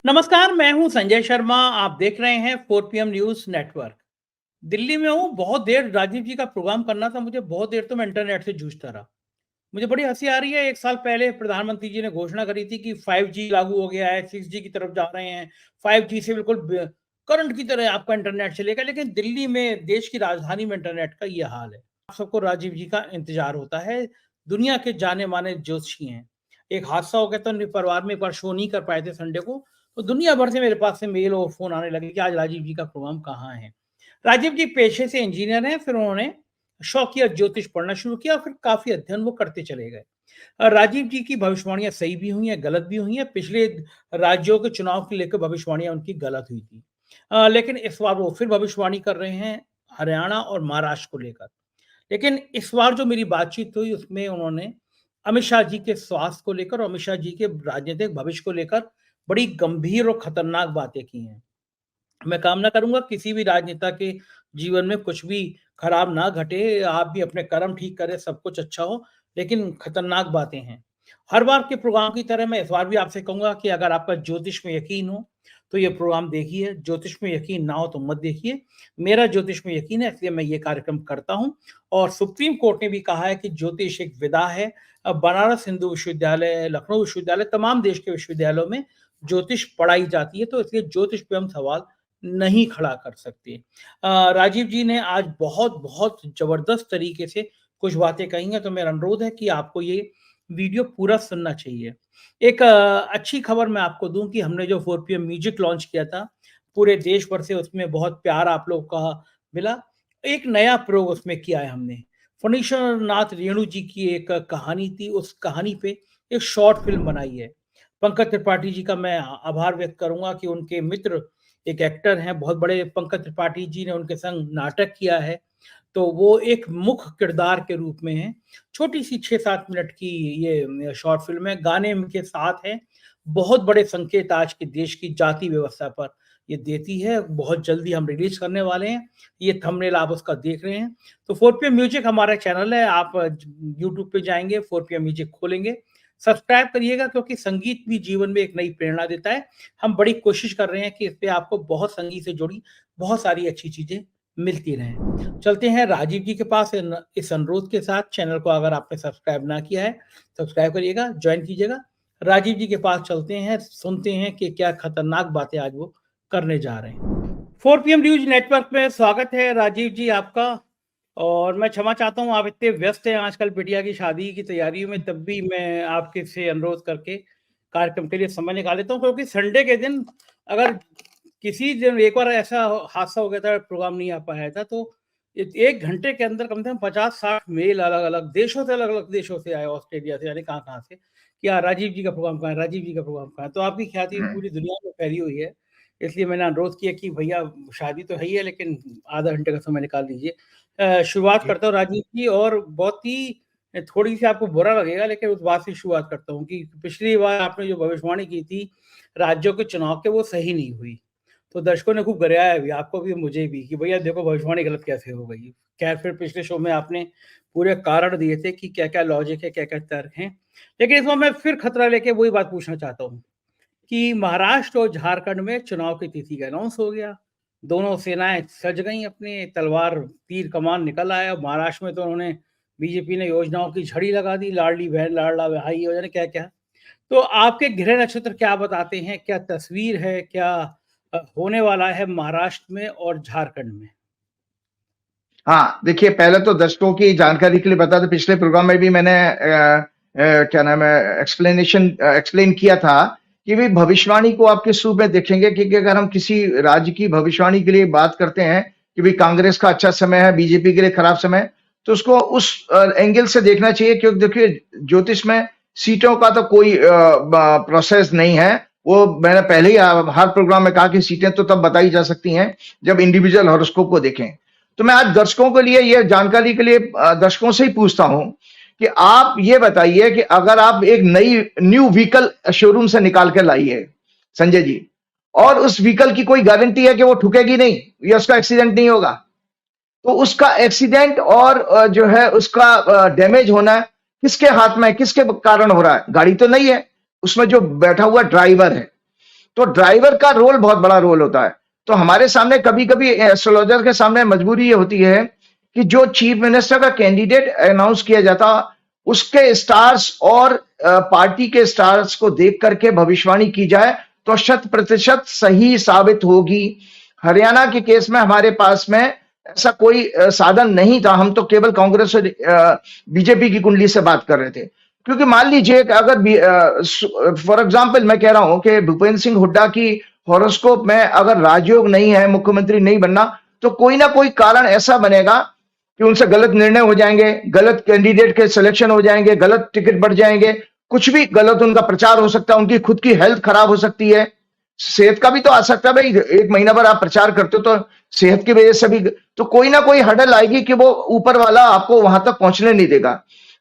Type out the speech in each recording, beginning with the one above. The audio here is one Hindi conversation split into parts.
नमस्कार, मैं हूं संजय शर्मा। आप देख रहे हैं 4 PM न्यूज़ नेटवर्क। दिल्ली में हूं, बहुत देर राजीव जी का प्रोग्राम करना था मुझे, बहुत देर तो मैं इंटरनेट से जूझता रहा। मुझे बड़ी हँसी आ रही है, 1 साल पहले प्रधानमंत्री जी ने घोषणा करी थी कि 5G लागू हो गया है, 6G की तरफ जा रहे हैं। 5G से बिल्कुल ब करंट की तरह आपका इंटरनेट चलेगा, लेकिन दिल्ली में, देश की राजधानी में इंटरनेट का ये हाल है। आप सबको राजीव जी का इंतज़ार होता है, दुनिया के जाने-माने ज्योतिषी हैं। एक हादसा हो गया तो उनके परिवार में एक बार शो नहीं कर पाए थे संडे को, तो दुनिया भर से मेरे पास से मेल और फ़ोन आने लगे कि आज राजीव जी का प्रोग्राम कहाँ है? राजीव जी पेशे से इंजीनियर हैं, फिर उन्होंने शौकिया ज्योतिष पढ़ना शुरू किया, फिर काफ़ी अध्ययन वो करते चले गए। राजीव जी की भविष्यवाणियाँ सही भी हुई हैं, गलत भी हुई हैं। पिछले राज्यों के चुनाव को लेकर भविष्यवाणियाँ उनकी गलत हुई थी। लेकिन इस बार वो फिर भविष्यवाणी कर रहे हैं हरियाणा और महाराष्ट्र को लेकर। लेकिन इस बार जो मेरी बातचीत हुई उसमें उन्होंने अमित शाह जी के स्वास्थ्य को लेकर और अमित शाह जी के राजनीतिक भविष्य को लेकर बड़ी गंभीर और खतरनाक बातें की हैं। मैं कामना करूँगा किसी भी राजनेता के जीवन में कुछ भी खराब ना घटे, आप भी अपने कर्म ठीक करें, सब कुछ अच्छा हो, लेकिन खतरनाक बातें हैं। हर बार के प्रोग्राम की तरह मैं इस बार भी आपसे कहूँगा कि अगर आपका ज्योतिष में यकीन हो, तो ये प्रोग्राम देखिए, ज्योतिष में यकीन ना हो तो मत देखिए। मेरा ज्योतिष में यकीन है इसलिए मैं ये कार्यक्रम करता हूँ और सुप्रीम कोर्ट ने भी कहा है कि ज्योतिष एक विधा है। बनारस हिंदू विश्वविद्यालय, लखनऊ विश्वविद्यालय, तमाम देश के विश्वविद्यालयों में ज्योतिष पढ़ाई जाती है, तो इसलिए ज्योतिष पे हम सवाल नहीं खड़ा कर सकते। राजीव जी ने आज बहुत-बहुत ज़बरदस्त तरीके से कुछ बातें कही हैं, तो मेरा अनुरोध है कि आपको ये वीडियो पूरा सुनना चाहिए। एक अच्छी खबर मैं आपको दूँ कि हमने जो 4 PM म्यूज़िक लॉन्च किया था, पूरे देश भर से उसमें बहुत प्यार आप लोगों का मिला। एक नया प्रयोग उसमें किया है हमने। फणीश्वर नाथ रेणु जी की एक कहानी थी, उस कहानी पे एक शॉर्ट फ़िल्म बनाई है। पंकज त्रिपाठी जी का मैं आभार व्यक्त करूँगा कि उनके मित्र एक एक्टर हैं बहुत बड़े, पंकज त्रिपाठी जी ने उनके संग नाटक किया है, तो वो एक मुख्य किरदार के रूप में हैं। छोटी-सी 6-7 मिनट की ये शॉर्ट फ़िल्म है, गाने इनके साथ हैं। बहुत बड़े संकेत आज के देश की जाति व्यवस्था पर ये देती है, बहुत जल्दी हम रिलीज़ करने वाले हैं। ये थंबनेल आप उसका देख रहे हैं। तो 4PM म्यूज़िक हमारा चैनल है, आप यूट्यूब पे जाएँगे, 4PM म्यूज़िक खोलेंगे, सब्सक्राइब करिएगा क्योंकि संगीत भी जीवन में एक नई प्रेरणा देता है। हम बड़ी कोशिश कर रहे हैं कि इससे आपको बहुत संगीत से जुड़ी बहुत सारी अच्छी चीज़ें मिलती रहें। चलते हैं राजीव जी के पास इस अनुरोध के साथ, चैनल को अगर आपने सब्सक्राइब ना किया है, सब्सक्राइब करिएगा, जॉइन कीजिएगा। राजीव जी के पास चलते हैं, सुनते हैं कि क्या खतरनाक बातें आज वो करने जा रहे हैं। 4 PM न्यूज़ नेटवर्क में स्वागत है राजीव जी आपका। और मैं क्षमा चाहता हूँ आप इतने व्यस्त हैं आजकल बिटिया की शादी की तैयारियों में, तब भी मैं आपके से अनुरोध करके कार्यक्रम के लिए समय निकाल लेता हूँ, क्योंकि संडे के दिन अगर किसी दिन एक बार ऐसा हादसा हो गया था, प्रोग्राम नहीं आ पाया था, तो 1 घंटे के अंदर कम से कम 50-60 मेल अलग-अलग देशों से, अलग-अलग देशों से आए, ऑस्ट्रेलिया से, यानी कहाँ-कहाँ से, कि हाँ, राजीव जी का प्रोग्राम कहाँ है, राजीव जी का प्रोग्राम कहाँ है? तो आपकी ख्याति हुँ। पूरी दुनिया में फैली हुई है, इसलिए मैंने अनुरोध किया कि भैया शादी तो है ही है, लेकिन आधा घंटे का समय निकाल लीजिए। शुरुआत जी। करता हूँ राजीव जी, और बहुत ही थोड़ी-सी आपको बुरा लगेगा, लेकिन उस बात से शुरुआत करता हूँ कि पिछली बार आपने जो भविष्यवाणी की थी राज्यों के चुनाव के, वो सही नहीं हुई। तो दर्शकों ने खूब गरियाया भी, आपको भी मुझे भी, कि भैया देखो भविष्यवाणी गलत कैसे हो गई। खैर फिर पिछले शो में आपने पूरे कारण दिए थे कि क्या-क्या लॉजिक है, क्या-क्या तर्क हैं। लेकिन इस बार मैं फिर खतरा लेके वही बात पूछना चाहता हूँ कि महाराष्ट्र और झारखंड में चुनाव की तिथि का अनाउंस हो गया। दोनों सेनाएँ सज गईं, अपने तलवार, तीर कमान निकल आया। महाराष्ट्र में तो उन्होंने, बीजेपी ने योजनाओं की झड़ी लगा दी, लाडली बहन, लाडला भाई, और जाने क्या-क्या। तो आपके गृह नक्षत्र क्या बताते हैं? क्या तस्वीर है? क्या होने वाला है महाराष्ट्र में और झारखंड में? हाँ, देखिए पहले तो दर्शकों की जानकारी के लिए बता दें, पिछले प्रोग्राम में भी मैंने क्या नाम है एक्सप्लेन किया था कि भई भविष्यवाणी को आप किस रूप में देखेंगे, क्योंकि अगर हम किसी राज्य की भविष्यवाणी के लिए बात करते हैं कि भई कांग्रेस का अच्छा समय है, बीजेपी के लिए खराब समय है, तो उसको उस एंगल से देखना चाहिए, क्योंकि देखिए ज्योतिष में सीटों का तो कोई प्रोसेस नहीं है। वो मैंने पहले ही हर प्रोग्राम में कहा कि सीटें तो तब बताई जा सकती हैं जब इंडिविजुअल हॉरोस्कोप को देखें। तो मैं आज दर्शकों के लिए, ये जानकारी के लिए दर्शकों से ही पूछता हूं कि आप ये बताइए कि अगर आप एक न्यू व्हीकल शोरूम से निकाल के लाइए संजय जी, और उस व्हीकल की कोई गारंटी है कि वो ठुकेगी नहीं या उसका एक्सीडेंट नहीं होगा, तो उसका एक्सीडेंट और जो है उसका डैमेज होना किसके हाथ में है, किसके कारण हो रहा है? गाड़ी तो नहीं है, उसमें जो बैठा हुआ ड्राइवर है। तो ड्राइवर का रोल बहुत बड़ा रोल होता है। तो हमारे सामने कभी-कभी एस्ट्रोलॉजर के सामने मजबूरी ये होती है कि जो चीफ मिनिस्टर का कैंडिडेट अनाउंस किया जाता, उसके स्टार्स और पार्टी के स्टार्स को देख करके भविष्यवाणी की जाए तो 100% सही साबित होगी। हरियाणा के केस में हमारे पास में ऐसा कोई साधन नहीं था। हम तो केवल कांग्रेस और बीजेपी की कुंडली से बात कर रहे थे, क्योंकि मान लीजिए कि अगर फॉर एग्जांपल मैं कह रहा हूं कि भूपेंद्र सिंह हुड्डा की हॉरोस्कोप में अगर राजयोग नहीं है, मुख्यमंत्री नहीं बनना, तो कोई ना कोई कारण ऐसा बनेगा कि उनसे गलत निर्णय हो जाएंगे, गलत कैंडिडेट के सिलेक्शन हो जाएंगे, गलत टिकट बढ़ जाएंगे, कुछ भी गलत उनका प्रचार हो सकता है, उनकी खुद की हेल्थ खराब हो सकती है, सेहत का भी तो आ सकता है। भाई 1 महीना भर आप प्रचार करते हो तो सेहत की वजह से भी तो कोई ना कोई हडल आएगी कि वो ऊपर वाला आपको वहां तक पहुंचने नहीं देगा।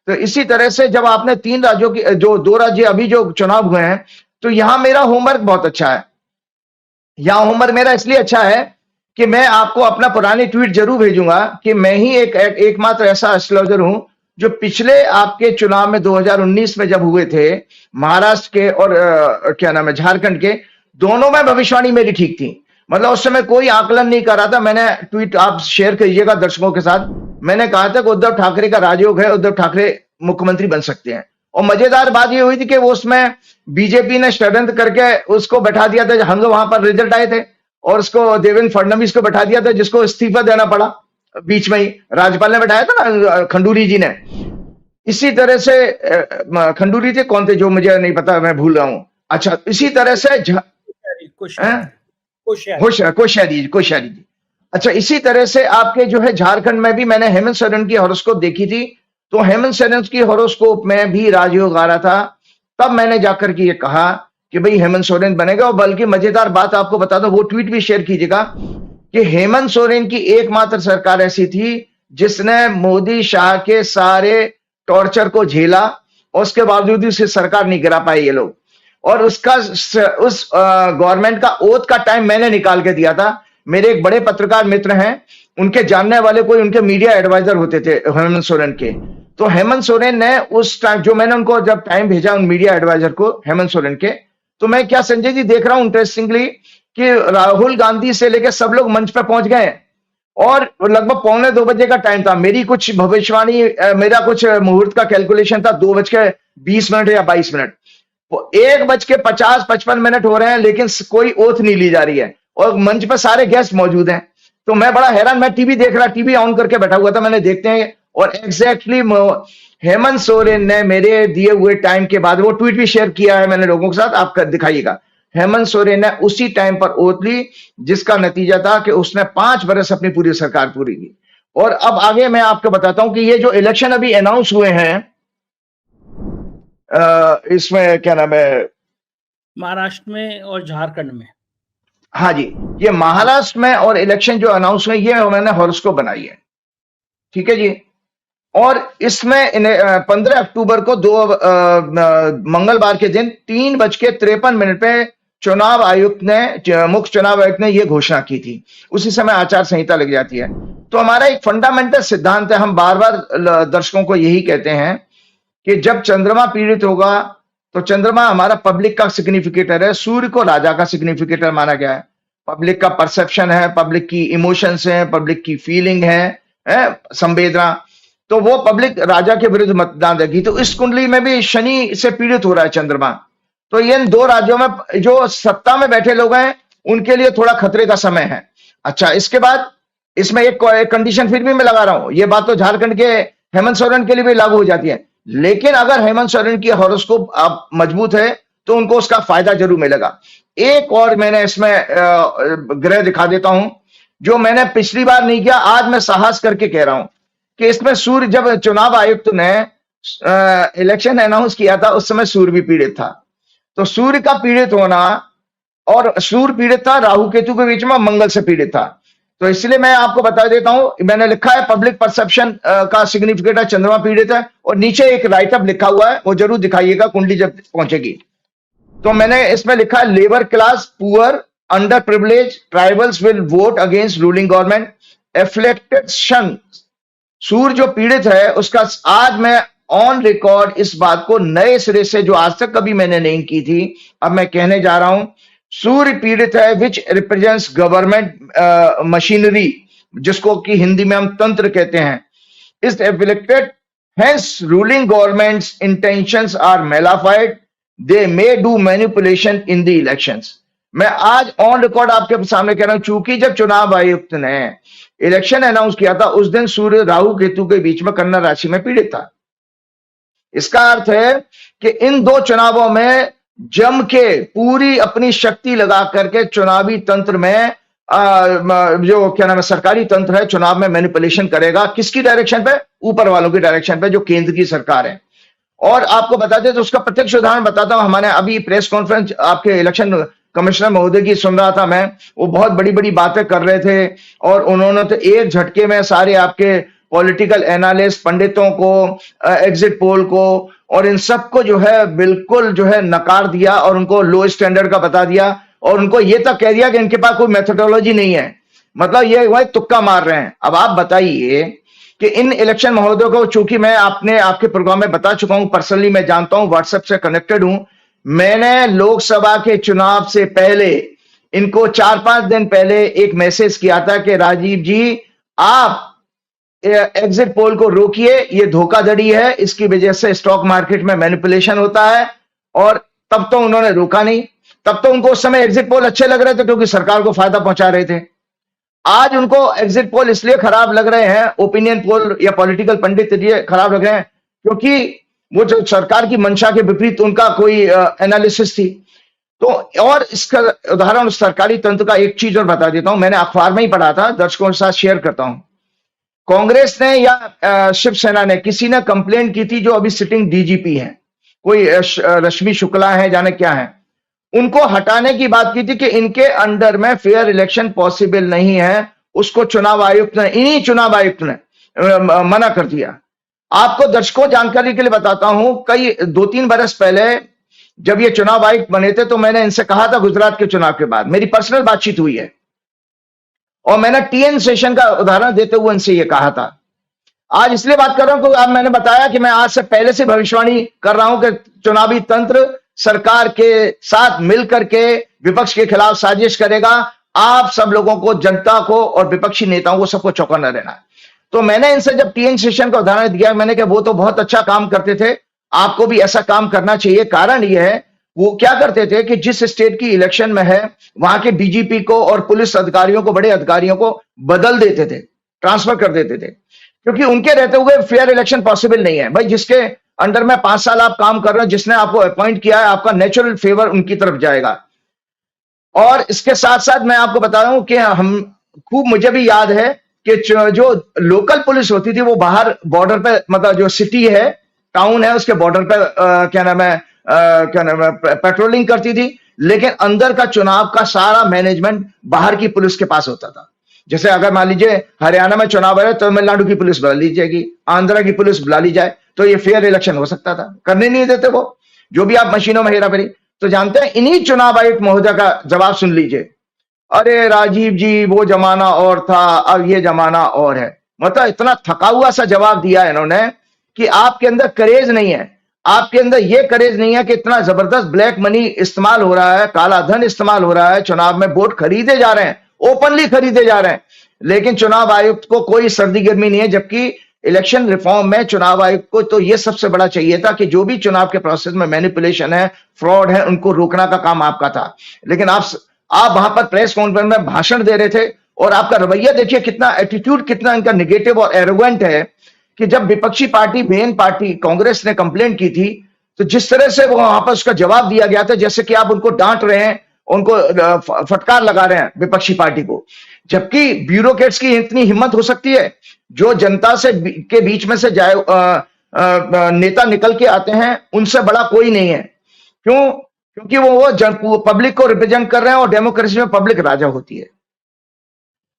तो इसी तरह से जब आपने 3 राज्यों की जो 2 राज्य अभी जो चुनाव हुए हैं, तो यहां मेरा होमवर्क बहुत अच्छा है। यहां होमवर्क मेरा इसलिए अच्छा है कि मैं आपको अपना पुरानी ट्वीट जरूर भेजूंगा कि मैं ही एकमात्र ऐसा एस्ट्रोलॉजर हूं जो पिछले आपके चुनाव में 2019 में जब हुए थे, महाराष्ट्र के और क्या नाम है झारखंड के, दोनों में भविष्यवाणी मेरी ठीक थी। मतलब उस समय कोई आकलन नहीं कर रहा था। मैंने ट्वीट आप शेयर करिएगा दर्शकों के साथ। मैंने कहा था कि उद्धव ठाकरे का राजयोग है, उद्धव ठाकरे मुख्यमंत्री बन सकते हैं। और मजेदार बात ये हुई थी कि वो उसमें बीजेपी ने षड्यंत्र करके उसको बैठा दिया था। हम लोग वहां पर रिजल्ट आए थे और उसको देवेंद्र फडणवीस को बैठा दिया था, जिसको इस्तीफा देना पड़ा बीच में ही। राज्यपाल ने बैठाया था ना, खंडूरी जी ने। इसी तरह से खंडूरी थे, कौन थे जो मुझे नहीं पता, मैं भूल रहा हूं। अच्छा, इसी तरह से कोश्यारी जी। अच्छा, इसी तरह से आपके जो है झारखंड में भी मैंने हेमंत सोरेन की हॉरोस्कोप देखी थी, तो हेमंत सोरेन की हॉरोस्कोप में भी राजयोग आ रहा था। तब मैंने जाकर के ये कहा कि भाई हेमंत सोरेन बनेगा। और बल्कि मजेदार बात आपको बता दो, वो ट्वीट भी शेयर कीजिएगा कि हेमंत सोरेन की एकमात्र सरकार ऐसी थी जिसने मोदी शाह के सारे टॉर्चर को झेला और उसके बावजूद भी उसे सरकार नहीं गिरा पाए ये लोग। और उस गवर्नमेंट का ओथ का टाइम मैंने निकाल के दिया था। मेरे एक बड़े पत्रकार मित्र हैं, उनके जानने वाले कोई उनके मीडिया एडवाइजर होते थे हेमंत सोरेन के। तो हेमंत सोरेन ने उस टाइम, जो मैंने उनको जब टाइम भेजा उन मीडिया एडवाइजर को हेमंत सोरेन के, तो मैं क्या संजय जी देख रहा हूं इंटरेस्टिंगली कि राहुल गांधी से लेकर सब लोग मंच पर पहुंच गए और लगभग 1:45 बजे का टाइम था। मेरी कुछ भविष्यवाणी, मेरा कुछ मुहूर्त का कैलकुलेशन था 2:20 या 22 मिनट। 1:50-55 हो रहे हैं, लेकिन कोई ओथ नहीं ली जा रही है और मंच पर सारे गेस्ट मौजूद हैं। तो मैं बड़ा हैरान, मैं टीवी देख रहा, टीवी ऑन करके बैठा हुआ था, मैंने देखते हैं और एग्जैक्टली हेमंत सोरेन ने मेरे दिए हुए टाइम के बाद, वो ट्वीट भी शेयर किया है मैंने लोगों के साथ, आप दिखाइएगा। हेमंत सोरेन ने उसी टाइम पर ओथ ली, जिसका नतीजा था कि उसने 5 बरस अपनी पूरी सरकार पूरी की। और अब आगे मैं आपको बताता हूं कि ये जो इलेक्शन अभी अनाउंस हुए हैं, इसमें क्या नाम है, महाराष्ट्र में और झारखंड में। हाँ जी, ये महाराष्ट्र में और इलेक्शन जो अनाउंस हुए, ये मैंने हॉरोस्कोप बनाई है, ठीक है जी। और इसमें 15 अक्टूबर को मंगलवार के दिन 3:53 पे चुनाव आयुक्त ने, मुख्य चुनाव आयुक्त ने यह घोषणा की थी। उसी समय आचार संहिता लग जाती है। तो हमारा एक फंडामेंटल सिद्धांत है, हम बार बार दर्शकों को यही कहते हैं कि जब चंद्रमा पीड़ित होगा तो चंद्रमा हमारा पब्लिक का सिग्निफिकेटर है, सूर्य को राजा का सिग्निफिकेटर माना गया है। पब्लिक का परसेप्शन है, पब्लिक की इमोशंस है, पब्लिक की फीलिंग है संवेदना। तो वो पब्लिक राजा के विरुद्ध मतदान देगी। तो इस कुंडली में भी शनि से पीड़ित हो रहा है चंद्रमा। तो इन 2 राज्यों में जो सत्ता में बैठे लोग हैं, उनके लिए थोड़ा खतरे का समय है। अच्छा, इसके बाद इसमें एक कंडीशन फिर भी मैं लगा रहा हूं, ये बात तो झारखंड के हेमंत सोरेन के लिए भी लागू हो जाती है। लेकिन अगर हेमंत सोरेन की हॉरोस्कोप अब मजबूत है तो उनको उसका फायदा जरूर मिलेगा। एक और मैंने इसमें ग्रह दिखा देता हूं, जो मैंने पिछली बार नहीं किया, आज मैं साहस करके कह रहा हूं कि इसमें सूर्य, जब चुनाव आयुक्त ने इलेक्शन अनाउंस किया था, उस समय सूर्य भी पीड़ित था। तो सूर्य का पीड़ित होना, और सूर्य पीड़ित था राहु केतु के बीच में, मंगल से पीड़ित था। तो इसलिए मैं आपको बता देता हूं, मैंने लिखा है पब्लिक परसेप्शन का सिग्निफिकेट है, चंद्रमा पीड़ित है। और नीचे एक राइटअप लिखा हुआ है, वो जरूर दिखाइएगा कुंडली जब पहुंचेगी। तो मैंने इसमें लिखा है labour class, poor, under privilege, tribals will vote against ruling government, afflicted sun. सूर्य जो पीड़ित है उसका आज मैं ऑन रिकॉर्ड इस बात को नए सिरे से, जो आज तक कभी मैंने नहीं की थी, अब मैं कहने जा रहा हूं। सूर्य पीड़ित है, विच रिप्रेजेंट्स गवर्नमेंट मशीनरी, जिसको कि हिंदी में हम तंत्र कहते हैं, is afflicted, hence ruling governments intentions are malafide, they may do manipulation in the elections. मैं आज ऑन रिकॉर्ड आपके सामने कह रहा हूं, चूंकि जब चुनाव आयुक्त ने इलेक्शन अनाउंस किया था, उस दिन सूर्य राहु केतु के बीच में कन्या राशि में पीड़ित था। इसका अर्थ है कि इन दो चुनावों में जम के पूरी अपनी शक्ति लगा करके चुनावी तंत्र में जो क्या नाम है सरकारी तंत्र है, चुनाव में मैनिपुलेशन करेगा। किसकी डायरेक्शन पे? ऊपर वालों की डायरेक्शन पे, जो केंद्र की सरकार है। और आपको बताते तो उसका प्रत्यक्ष उदाहरण बताता हूं। हमारे अभी प्रेस कॉन्फ्रेंस आपके इलेक्शन कमिश्नर महोदय की सुन रहा था मैं, वो बहुत बड़ी बड़ी बातें कर रहे थे और उन्होंने तो एक झटके में सारे आपके पॉलिटिकल एनालिस्ट पंडितों को, एग्जिट पोल को और इन सबको जो है बिल्कुल जो है नकार दिया और उनको लो स्टैंडर्ड का बता दिया और उनको ये तक कह दिया कि इनके पास कोई मेथोडोलॉजी नहीं है, मतलब ये वही तुक्का मार रहे हैं। अब आप बताइए कि इन इलेक्शन महोदयों को, चूंकि मैं आपके प्रोग्राम में बता चुका हूं, पर्सनली मैं जानता हूं, व्हाट्सएप से कनेक्टेड हूं, मैंने लोकसभा के चुनाव से पहले इनको 4-5 दिन पहले एक मैसेज किया था कि राजीव जी आप एग्जिट पोल को रोकिए, ये धोखाधड़ी है, इसकी वजह से स्टॉक मार्केट में मैनिपुलेशन होता है। और तब तो उन्होंने रोका नहीं, तब तो उनको उस समय एग्जिट पोल अच्छे लग रहे थे क्योंकि सरकार को फायदा पहुंचा रहे थे। आज उनको एग्जिट पोल इसलिए खराब लग रहे हैं, ओपिनियन पोल या पॉलिटिकल पंडित इसलिए खराब लग रहे हैं क्योंकि वो जो सरकार की मंशा के विपरीत उनका कोई एनालिसिस थी। तो और इसका उदाहरण सरकारी तंत्र का एक चीज और बता देता हूं, मैंने अखबार में ही पढ़ा था, दर्शकों के साथ शेयर करता हूं। कांग्रेस ने या शिवसेना ने, किसी ने कंप्लेंट की थी, जो अभी सिटिंग डीजीपी है, कोई रश्मि शुक्ला है, जाने क्या है, उनको हटाने की बात की थी कि इनके अंडर में फेयर इलेक्शन पॉसिबल नहीं है। उसको चुनाव आयुक्त ने, इन्हीं चुनाव आयुक्त ने मना कर दिया। आपको दर्शकों जानकारी के लिए बताता हूं, कई 2-3 बरस पहले जब ये चुनाव आयुक्त बने थे तो मैंने इनसे कहा था, गुजरात के चुनाव के बाद मेरी पर्सनल बातचीत हुई है और मैंने टीएन सेशन का उदाहरण देते हुए इनसे ये कहा था। आज इसलिए बात कर रहा हूं क्योंकि अब मैंने बताया कि मैं आज से पहले से भविष्यवाणी कर रहा हूं कि चुनावी तंत्र सरकार के साथ मिलकर के विपक्ष के खिलाफ साजिश करेगा। आप सब लोगों को, जनता को और विपक्षी नेताओं को, सबको चौकन्ना रहना है। तो मैंने इनसे जब टीएन सेशन का उदाहरण दिया, मैंने कहा वो तो बहुत अच्छा काम करते थे, आपको भी ऐसा काम करना चाहिए। कारण यह है, वो क्या करते थे कि जिस स्टेट की इलेक्शन में है वहां के डीजीपी को और पुलिस अधिकारियों को, बड़े अधिकारियों को बदल देते थे, ट्रांसफर कर देते थे, क्योंकि उनके रहते हुए फेयर इलेक्शन पॉसिबल नहीं है। भाई जिसके अंडर में 5 साल आप काम कर रहे हो, जिसने आपको अपॉइंट किया है, आपका नेचुरल फेवर उनकी तरफ जाएगा। और इसके साथ साथ मैं आपको बता रहा हूं कि हम खूब, मुझे भी याद है कि जो लोकल पुलिस होती थी वो बाहर बॉर्डर पे, मतलब जो सिटी है, टाउन है, उसके बॉर्डर पे क्या नाम है पेट्रोलिंग करती थी, लेकिन अंदर का चुनाव का सारा मैनेजमेंट बाहर की पुलिस के पास होता था। जैसे अगर मान लीजिए हरियाणा में चुनाव है तो तमिलनाडु की पुलिस बुला ली जाएगी, आंध्रा की पुलिस बुला ली जाए, तो ये फेयर इलेक्शन हो सकता था। करने नहीं देते वो, जो भी आप मशीनों में हेरा फेरी। तो जानते हैं, इन्हीं चुनाव आयुक्त महोदय का जवाब सुन लीजिए। अरे राजीव जी, वो जमाना और था, अब ये जमाना और है। मतलब इतना थका हुआ सा जवाब दिया इन्होंने कि आपके अंदर करेज नहीं है, आपके अंदर ये करेज नहीं है कि इतना जबरदस्त ब्लैक मनी इस्तेमाल हो रहा है, काला धन इस्तेमाल हो रहा है, चुनाव में वोट खरीदे जा रहे हैं, ओपनली खरीदे जा रहे हैं, लेकिन चुनाव आयुक्त को कोई सर्दी गर्मी नहीं है। जबकि इलेक्शन रिफॉर्म में चुनाव आयुक्त को तो यह सबसे बड़ा चाहिए था कि जो भी चुनाव के प्रोसेस में मैनिपुलेशन है, फ्रॉड है, उनको रोकना का काम आपका था। लेकिन आप वहां पर प्रेस कॉन्फ्रेंस में भाषण दे रहे थे और आपका रवैया देखिए, कितना एटीट्यूड, कितना इनका निगेटिव और एरोगेंट है कि जब विपक्षी पार्टी, मेन पार्टी कांग्रेस ने कंप्लेंट की थी, तो जिस तरह से वो वहां पर उसका जवाब दिया गया था, जैसे कि आप उनको डांट रहे हैं, उनको फटकार लगा रहे हैं विपक्षी पार्टी को। जबकि ब्यूरोक्रेट्स की इतनी हिम्मत हो सकती है, जो जनता से के बीच में से जाए नेता निकल के आते हैं, उनसे बड़ा कोई नहीं है। क्यों? क्योंकि वो पब्लिक को रिप्रेजेंट कर रहे हैं और डेमोक्रेसी में पब्लिक राजा होती है।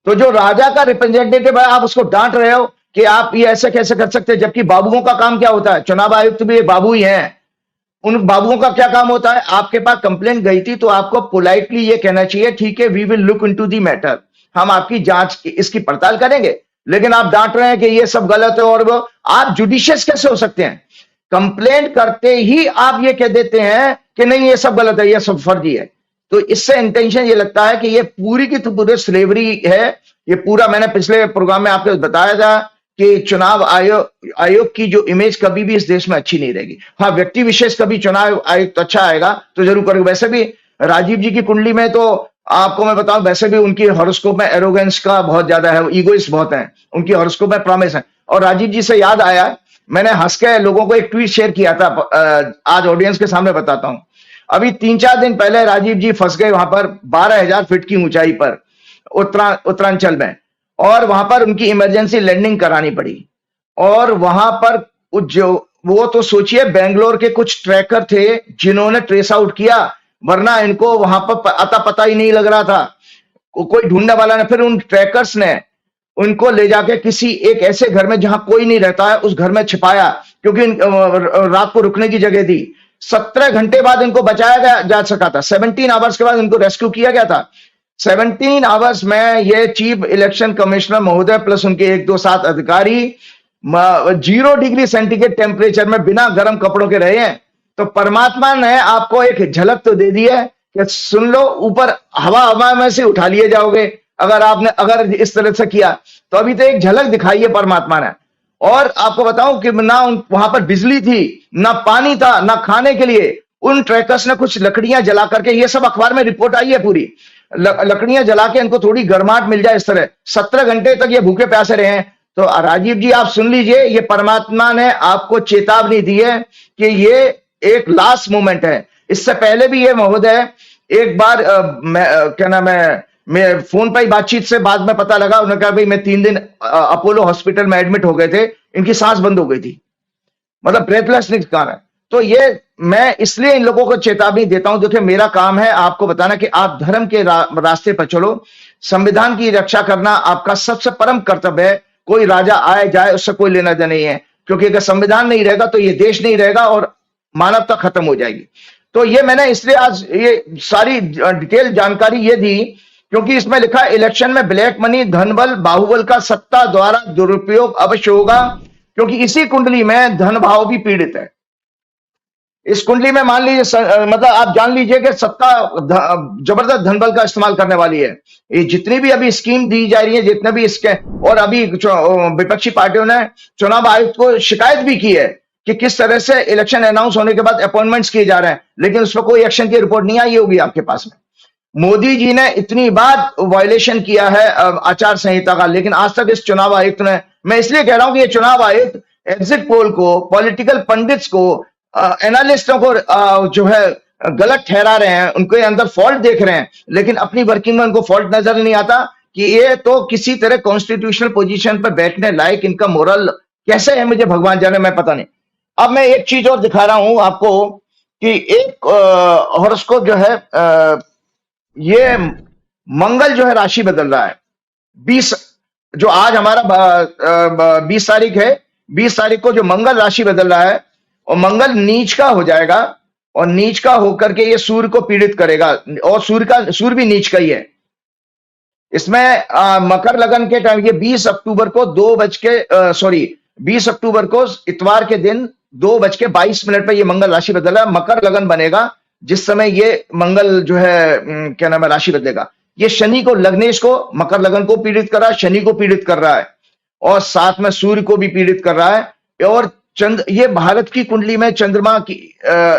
तो जो राजा का रिप्रेजेंटेटिव है, आप उसको डांट रहे हो कि आप ये ऐसे कैसे कर सकते हैं, जबकि बाबुओं का काम क्या होता है? चुनाव आयुक्त भी बाबू ही हैं। उन बाबुओं का क्या काम होता है? आपके पास कंप्लेंट गई थी तो आपको पोलाइटली ये कहना चाहिए, ठीक है, we will look into the matter, हम आपकी जांच, इसकी पड़ताल करेंगे। लेकिन आप डांट रहे हैं कि ये सब गलत है, और वो आप जुडिशियस कैसे हो सकते हैं? कंप्लेंट करते ही आप ये कह देते हैं कि नहीं, ये सब गलत है, ये सब फर्जी है। तो इससे इंटेंशन ये लगता है कि ये पूरी की तो पूरी स्लेवरी है। ये पूरा मैंने पिछले प्रोग्राम में आपको बताया था कि चुनाव आयोग की जो इमेज कभी भी इस देश में अच्छी नहीं रहेगी। हाँ, व्यक्ति विशेष कभी चुनाव आयोग तो अच्छा आएगा तो जरूर करेगा। वैसे भी राजीव जी की कुंडली में तो आपको मैं बताऊं, वैसे भी उनकी हॉरोस्कोप में एरोगेंस का बहुत ज्यादा है, ईगोइस्ट बहुत है, उनकी हॉरोस्कोप में प्रॉमिस है। और राजीव जी से याद आया, मैंने हंस के लोगों को एक ट्वीट शेयर किया था, आज ऑडियंस के सामने बताता हूं। अभी 3-4 दिन पहले राजीव जी फंस गए वहां पर 12,000 फीट की ऊंचाई पर उत्तरांचल में, और वहां पर उनकी इमरजेंसी लैंडिंग करानी पड़ी। और वहां पर जो वो तो सोचिए, बेंगलोर के कुछ ट्रैकर थे जिन्होंने ट्रेस आउट किया, वरना इनको वहां पर अता पता ही नहीं लग रहा था, कोई ढूंढने वाला नहीं। फिर उन ट्रैकर्स ने उनको ले जाके किसी एक ऐसे घर में जहां कोई नहीं रहता है, उस घर में छिपाया, क्योंकि रात को रुकने की जगह दी। 17 घंटे बाद इनको बचाया जा सका था। 17 आवर्स के बाद इनको रेस्क्यू किया गया था। 17 आवर्स में ये चीफ इलेक्शन कमिश्नर महोदय प्लस उनके 1-2 साथ अधिकारी 0 डिग्री सेंटीग्रेड टेम्परेचर में बिना गर्म कपड़ों के रहे हैं। तो परमात्मा ने आपको एक झलक तो दे दी है कि सुन लो, ऊपर हवा में से उठा लिए जाओगे अगर इस तरह से किया। तो अभी तो एक झलक दिखाई है परमात्मा ने। और आपको बताऊं कि ना वहां पर बिजली थी, ना पानी था, ना खाने के लिए। उन ट्रैकर्स ने कुछ लकड़ियां जला करके, ये सब अखबार में रिपोर्ट आई है पूरी, लकड़ियां जला के इनको थोड़ी गर्माहट मिल जाए, इस तरह 17 घंटे तक ये भूखे प्यासे रहे हैं। तो राजीव जी आप सुन लीजिए, ये परमात्मा ने आपको चेतावनी दी है कि ये एक लास्ट मोमेंट है। इससे पहले भी ये महोदय एक बार क्या नाम है, मैं फोन पर ही बातचीत से बाद में पता लगा, उन्होंने कहा भाई मैं 3 दिन अपोलो हॉस्पिटल में एडमिट हो गए थे, इनकी सांस बंद हो गई थी, मतलब ब्रेथलेसनेस का है। तो ये मैं इसलिए इन लोगों को चेतावनी देता हूं, देखिए मेरा काम है आपको बताना कि आप धर्म के रास्ते पर चलो, संविधान की रक्षा करना आपका सबसे परम कर्तव्य है। कोई राजा आए जाए उससे कोई लेना देना नहीं है, क्योंकि अगर संविधान नहीं रहेगा तो ये देश नहीं रहेगा और मानवता खत्म हो जाएगी। तो ये मैंने इसलिए आज ये सारी डिटेल जानकारी ये दी, क्योंकि इसमें लिखा है इलेक्शन में ब्लैक मनी, धनबल, बाहुबल का सत्ता द्वारा दुरुपयोग अवश्य होगा, क्योंकि इसी कुंडली में धन भाव भी पीड़ित है। इस कुंडली में मान लीजिए, मतलब आप जान लीजिए कि सत्ता जबरदस्त धनबल का इस्तेमाल करने वाली है। ये जितनी भी अभी स्कीम दी जा रही है, जितने भी इसके, और अभी विपक्षी पार्टियों ने चुनाव आयुक्त को शिकायत भी की है कि किस तरह से इलेक्शन अनाउंस होने के बाद अपॉइंटमेंट्स किए जा रहे हैं, लेकिन उस पर कोई एक्शन की रिपोर्ट नहीं आई होगी आपके पास में। मोदी जी ने इतनी बार वायलेशन किया है आचार संहिता का, लेकिन आज तक इस चुनाव आयुक्त ने, मैं इसलिए कह रहा हूं कि ये चुनाव आयुक्त एग्जिट पोल को, पॉलिटिकल पंडित्स को, एनालिस्टों को जो है गलत ठहरा रहे हैं, उनके अंदर फॉल्ट देख रहे हैं, लेकिन अपनी वर्किंग में उनको फॉल्ट नजर नहीं आता कि ये तो किसी तरह कॉन्स्टिट्यूशनल पोजीशन पर बैठने लायक इनका मोरल कैसे है, मुझे भगवान जाने, मैं पता नहीं। अब मैं एक चीज और दिखा रहा हूं आपको कि एक हॉरोस्कोप जो है, ये मंगल जो है राशि बदल रहा है। 20 जो आज हमारा 20 तारीख है, 20 तारीख को जो मंगल राशि बदल रहा है, और मंगल नीच का हो जाएगा, और नीच का होकर के ये सूर्य को पीड़ित करेगा, और सूर्य भी नीच का ही है। इसमें मकर लगन के टाइम, ये 20 अक्टूबर को 20 अक्टूबर को इतवार के दिन 2:22 पर ये मंगल राशि बदला, मकर लगन बनेगा, जिस समय ये मंगल जो है क्या नाम है राशि बदलेगा। ये शनि को, लग्नेश को, मकर लगन को पीड़ित कर रहा है, शनि को पीड़ित कर रहा है, और साथ में सूर्य को भी पीड़ित कर रहा है। और ये भारत की कुंडली में चंद्रमा की,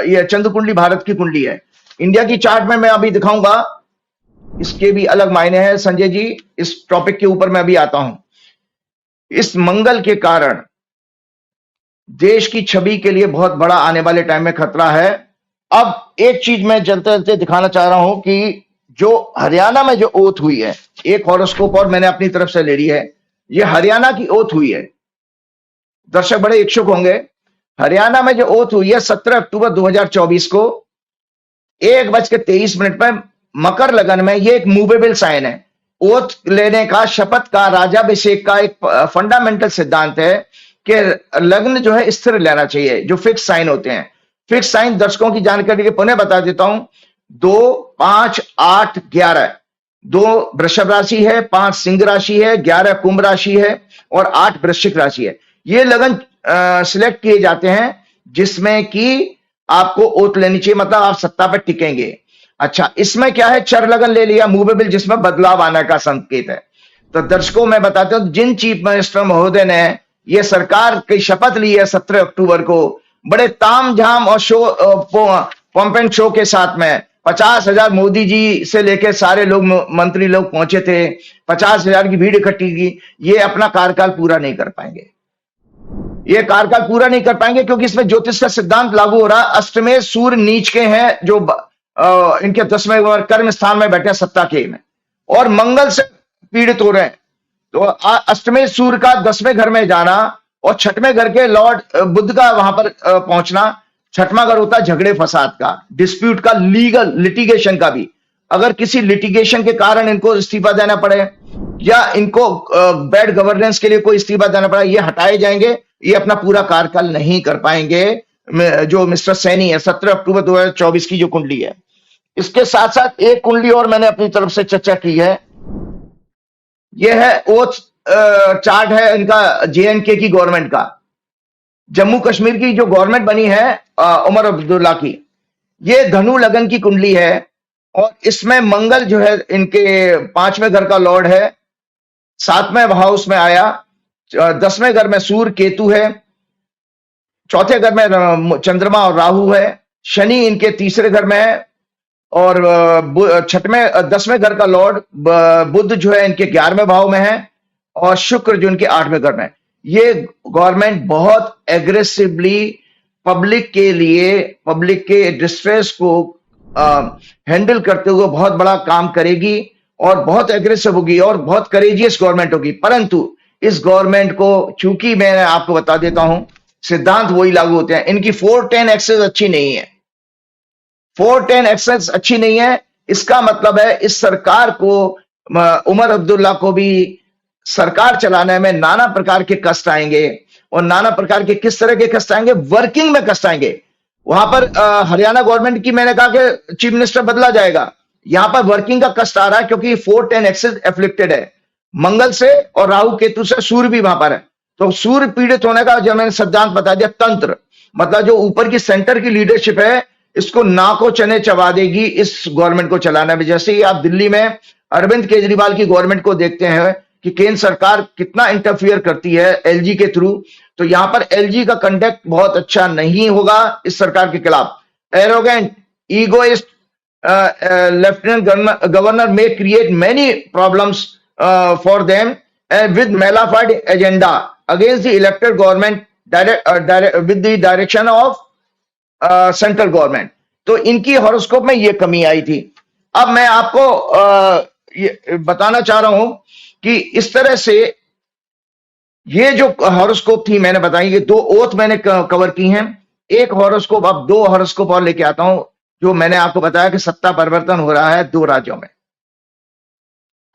ये चंद्र कुंडली भारत की कुंडली है। इंडिया की चार्ट में मैं अभी दिखाऊंगा, इसके भी अलग मायने हैं संजय जी, इस टॉपिक के ऊपर मैं अभी आता हूं। इस मंगल के कारण देश की छवि के लिए बहुत बड़ा आने वाले टाइम में खतरा है। अब एक चीज मैं चलते चलते दिखाना चाह रहा हूं कि जो हरियाणा में जो ओथ हुई है, एक हॉरोस्कोप और मैंने अपनी तरफ से ले ली है, ये हरियाणा की ओथ हुई है। दर्शक बड़े इच्छुक होंगे, हरियाणा में जो ओथ हुई है 17 अक्टूबर 2024 को 1:23 पर मकर लगन में, ये एक मूवेबल साइन है। ओथ लेने का, शपथ का, राजाभिषेक का एक फंडामेंटल सिद्धांत है कि लग्न जो है स्थिर लेना चाहिए, जो फिक्स साइन होते हैं। फिक्स साइन दर्शकों की जानकारी के पुनः बता देता हूं, 2, 5, 8, 11, 2 वृषभ राशि है, 5 सिंह राशि है, 11 कुंभ राशि है, और 8 वृश्चिक राशि है। ये लगन सिलेक्ट किए जाते हैं जिसमें कि आपको ओथ लेनी चाहिए, मतलब आप सत्ता पर टिकेंगे। अच्छा, इसमें क्या है, चर लगन ले लिया, मूवेबल, जिसमें बदलाव आने का संकेत है। तो दर्शकों मैं बताता हूं, जिन चीफ मिनिस्टर महोदय ने ये सरकार की शपथ ली है 17 अक्टूबर को, बड़े तामझाम और पंप एंड शो के साथ में 50,000 मोदी जी से लेकर सारे लोग, मंत्री लोग पहुंचे थे, 50,000 की भीड़ इकट्ठी की। ये अपना कार्यकाल पूरा नहीं कर पाएंगे, ये कार्यकाल पूरा नहीं कर पाएंगे, क्योंकि इसमें ज्योतिष का सिद्धांत लागू हो रहा है। अष्टमेश सूर्य नीच के हैं, जो इनके 10वें कर्म स्थान में बैठे हैं, सत्ता के में, और मंगल से पीड़ित हो रहे हैं। तो अष्टमेश सूर्य का 10वें घर में जाना और 6वें घर के लॉर्ड बुध का वहां पर पहुंचना, 6वां घर होता है झगड़े फसाद का, डिस्प्यूट का, लीगल लिटिगेशन का भी। अगर किसी लिटिगेशन के कारण इनको इस्तीफा देना पड़े या इनको बैड गवर्नेंस के लिए कोई इस्तीफा देना पड़ा, ये हटाए जाएंगे, ये अपना पूरा कार्यकाल नहीं कर पाएंगे। जो मिस्टर सैनी है, 17 अक्टूबर 2024 की जो कुंडली है, इसके साथ साथ एक कुंडली और मैंने अपनी तरफ से चर्चा की है। यह है ओथ चार्ट है इनका, JNK की गवर्नमेंट का, जम्मू कश्मीर की जो गवर्नमेंट बनी है उमर अब्दुल्ला की। ये धनु लगन की कुंडली है और इसमें मंगल जो है इनके 5वें घर का लॉर्ड है, 7वें हाउस में आया, 10वें घर में सूर्य केतु है, 4थे घर में चंद्रमा और राहु है, शनि इनके 3रे घर में है, और 10वें घर का लॉर्ड बुध जो है इनके 11वें भाव में है, और शुक्र जो इनके 8वें घर में है। ये गवर्नमेंट बहुत एग्रेसिवली पब्लिक के लिए, पब्लिक के डिस्ट्रेस को हैंडल करते हुए बहुत बड़ा काम करेगी और बहुत एग्रेसिव होगी और बहुत करेजियस गवर्नमेंट होगी। परंतु इस गवर्नमेंट को, चूंकि मैं आपको बता देता हूं, सिद्धांत वही लागू होते हैं। इनकी 410 एक्सेस अच्छी नहीं है, 410 एक्सेस अच्छी नहीं है। इसका मतलब है इस सरकार को, उमर अब्दुल्ला को भी सरकार चलाने में नाना प्रकार के कष्ट आएंगे, और नाना प्रकार के किस तरह के कष्ट आएंगे, वर्किंग में कष्ट आएंगे। वहां पर हरियाणा गवर्नमेंट की मैंने कहा कि चीफ मिनिस्टर बदला जाएगा, यहां पर वर्किंग का कष्ट आ रहा है, क्योंकि 410 एक्सेस एफ्लिक्टेड है मंगल से, और राहु केतु से, सूर्य भी वहां पर है। तो सूर्य पीड़ित होने का जो मैंने सिद्धांत बता दिया, तंत्र मतलब जो ऊपर की सेंटर की लीडरशिप है, इसको नाको चने चबा देगी इस गवर्नमेंट को चलाना में। जैसे ही आप दिल्ली में अरविंद केजरीवाल की गवर्नमेंट को देखते हैं कि केंद्र सरकार कितना इंटरफियर करती है LG के थ्रू, तो यहां पर LG का कंडक्ट बहुत अच्छा नहीं होगा इस सरकार के खिलाफ। Arrogant, egoist lieutenant governor may create many problems for them with malified agenda against the elected government with the direction of central government. तो इनकी हॉरोस्कोप में ये कमी आई थी। अब मैं आपको ये बताना चाह रहा हूं कि इस तरह से ये जो हॉरोस्कोप थी मैंने बताई, ये 2 ओथ मैंने कवर की हैं। एक हॉरोस्कोप, अब 2 हॉरोस्कोप और लेके आता हूं, जो मैंने आपको बताया कि सत्ता परिवर्तन हो रहा है 2 राज्यों में।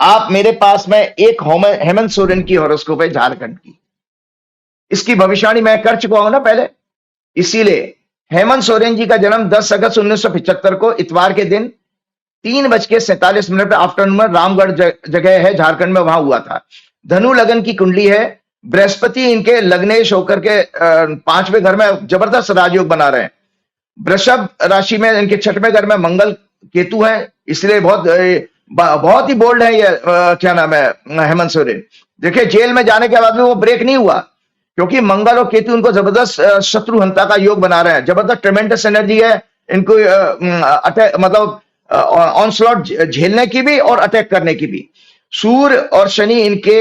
आप मेरे पास में एक हेमंत सोरेन की हॉरोस्कोप है झारखंड की, इसकी भविष्यवाणी मैं कर चुका हूं ना पहले, इसीलिए हेमंत सोरेन जी का जन्म 10 अगस्त 1975 को इतवार के दिन 3:47 पर आफ्टरनून में रामगढ़ जगह है झारखंड में, वहां हुआ था। धनु लगन की कुंडली है, बृहस्पति इनके लग्नेश होकर के 5वें घर में जबरदस्त राजयोग बना रहे हैं। वृषभ राशि में इनके 6वें घर में मंगल केतु है, इसलिए बहुत ही बोल्ड है ये क्या नाम है हेमंत सोरेन। देखिए जेल में जाने के बाद भी वो ब्रेक नहीं हुआ, क्योंकि मंगल और केतु उनको जबरदस्त शत्रुहंता का योग बना रहे हैं। जबरदस्त ट्रेमेंडस एनर्जी है इनको, अटैक मतलब ऑनस्लॉट झेलने की भी और अटैक करने की भी। सूर्य और शनि इनके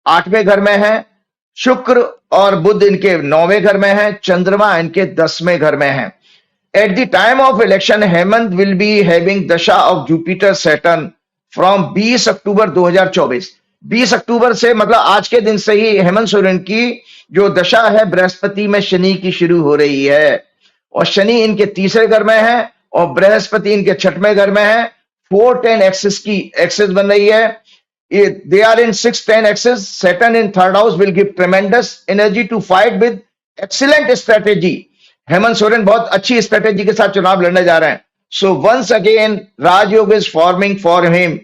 8वें घर में है, शुक्र और बुध इनके 9वें घर में है, चंद्रमा इनके 10वें घर में है। At the time of election Hemant will be having दशा ऑफ जुपिटर सैटर्न फ्रॉम 20 अक्टूबर 2024। 20 अक्टूबर से मतलब आज के दिन से ही हेमंत सोरेन की जो दशा है बृहस्पति में शनि की शुरू हो रही है, और शनि इनके 3रे घर में है और बृहस्पति इनके 6वें घर में है। 410 एक्सेस की एक्सेस बन रही है, they are in 610 axis. Saturn in 3rd house will give tremendous energy to fight with excellent strategy. Hemant Soren बहुत अच्छी स्ट्रेटेजी के साथ चुनाव लड़ने जा रहे हैं। So once again rajyoga is forming for him.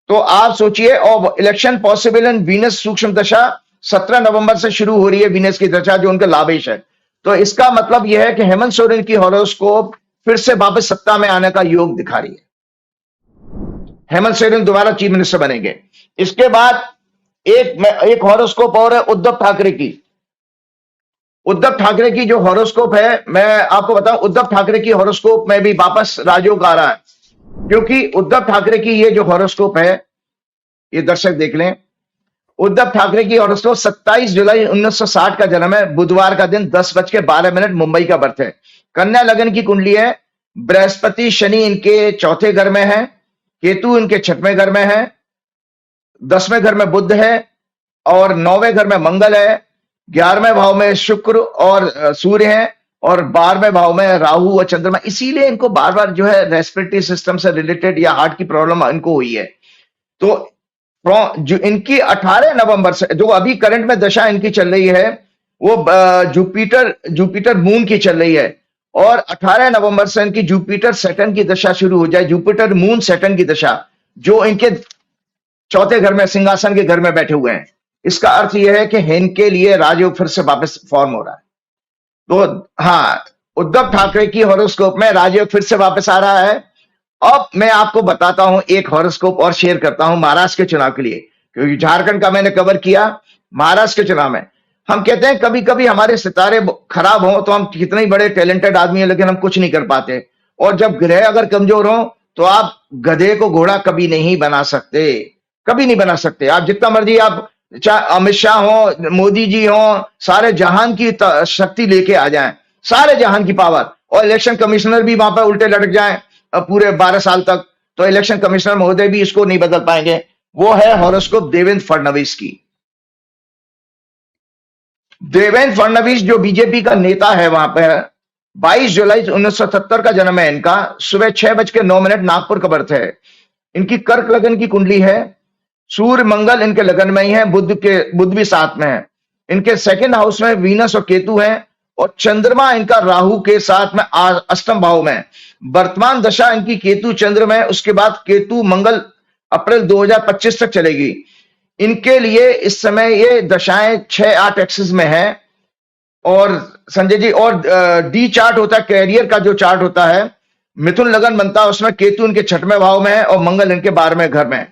तो आप सोचिए, और इलेक्शन पॉसिबल इन वीनस सूक्ष्म दशा 17 नवंबर से शुरू हो रही है, वीनस की दशा जो उनका लाभेश है। तो इसका मतलब यह है कि हेमंत सोरेन की हॉरोस्कोप फिर से वापस सत्ता में आने का योग दिखा रही है। हेमंत सोरेन दोबारा चीफ मिनिस्टर बनेंगे। इसके बाद एक हॉरोस्कोप और है उद्धव ठाकरे की। उद्धव ठाकरे की जो हॉरोस्कोप है, मैं आपको बताऊं, उद्धव ठाकरे की हॉरोस्कोप में भी वापस राजयोग आ रहा है, क्योंकि उद्धव ठाकरे की ये जो हॉरोस्कोप है, ये दर्शक देख लें, उद्धव ठाकरे की हॉरोस्कोप 27 जुलाई 1960 का जन्म है, बुधवार का दिन 10:12 मुंबई का बर्थ है। कन्या लगन की कुंडली है, बृहस्पति शनि इनके चौथे घर में है, केतु इनके छठवें घर में है, 10वें घर में बुध है और 9वें घर में मंगल है, 11वें भाव में शुक्र और सूर्य है और 12वें भाव में राहु और चंद्रमा। इसीलिए इनको बार बार जो है रेस्पिरेटरी सिस्टम से रिलेटेड या हार्ट की प्रॉब्लम इनको हुई है। तो जो इनकी 18 नवंबर से जो अभी करंट में दशा इनकी चल रही है, वो जुपिटर मून की चल रही है और 18 नवंबर से इनकी जुपिटर सैटर्न की दशा शुरू हो जाए, जुपिटर मून सैटर्न की दशा, जो इनके चौथे घर में सिंहासन के घर में बैठे हुए हैं। इसका अर्थ यह है कि इनके लिए राजयोग फिर से वापस फॉर्म हो रहा है। तो हाँ, उद्धव ठाकरे की हॉरोस्कोप में राजयोग फिर से वापस आ रहा है। अब मैं आपको बताता हूं, एक हॉरोस्कोप और शेयर करता हूं महाराष्ट्र के चुनाव के लिए, क्योंकि झारखंड का मैंने कवर किया। महाराष्ट्र के चुनाव में हम कहते हैं कभी कभी हमारे सितारे खराब हो तो हम कितने ही बड़े टैलेंटेड आदमी हैं, लेकिन हम कुछ नहीं कर पाते। और जब ग्रह अगर कमजोर हो तो आप गधे को घोड़ा कभी नहीं बना सकते, कभी नहीं बना सकते। आप जितना मर्जी, आप चाहे अमित शाह हो, मोदी जी हो, सारे जहान की शक्ति लेके आ जाएं, सारे जहान की पावर, और इलेक्शन कमिश्नर भी वहां पर उल्टे लटक जाएं पूरे 12 साल तक, तो इलेक्शन कमिश्नर महोदय भी इसको नहीं बदल पाएंगे। वो है हॉरोस्कोप देवेंद्र फडणवीस की। देवेंद्र फडणवीस जो बीजेपी का नेता है, वहां पर 22 जुलाई 1970 का जन्म है इनका, सुबह 6:09 नागपुर का बर्थ है। इनकी कर्क लगन की कुंडली है, सूर्य मंगल इनके लगन में ही है, बुध भी साथ में है। इनके सेकंड हाउस में वीनस और केतु हैं और चंद्रमा इनका राहु के साथ में अष्टम भाव में। वर्तमान दशा इनकी केतु चंद्र में, उसके बाद केतु मंगल अप्रैल 2025 तक चलेगी। इनके लिए इस समय ये दशाएं 6-8 एक्सिस में है। और संजय जी, और डी चार्ट होता है, कैरियर का जो चार्ट होता है, मिथुन लगन बनता है, उसमें केतु इनके 6वें भाव में है और मंगल इनके 12वें घर में है।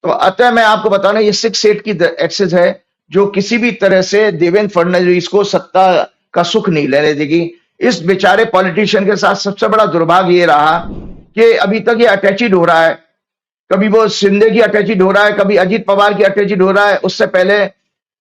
तो अतः मैं आपको बता रहा हूं, ये 6-8 की एक्सिस है, जो किसी भी तरह से देवेंद्र फडणवीस को सत्ता का सुख नहीं लेने देगी। इस बेचारे पॉलिटिशियन के साथ सबसे बड़ा दुर्भाग्य ये रहा कि अभी तक ये अटैचिड हो रहा है, कभी वो शिंदे की अटैचिड हो रहा है, कभी अजीत पवार की अटैचिड हो रहा है। उससे पहले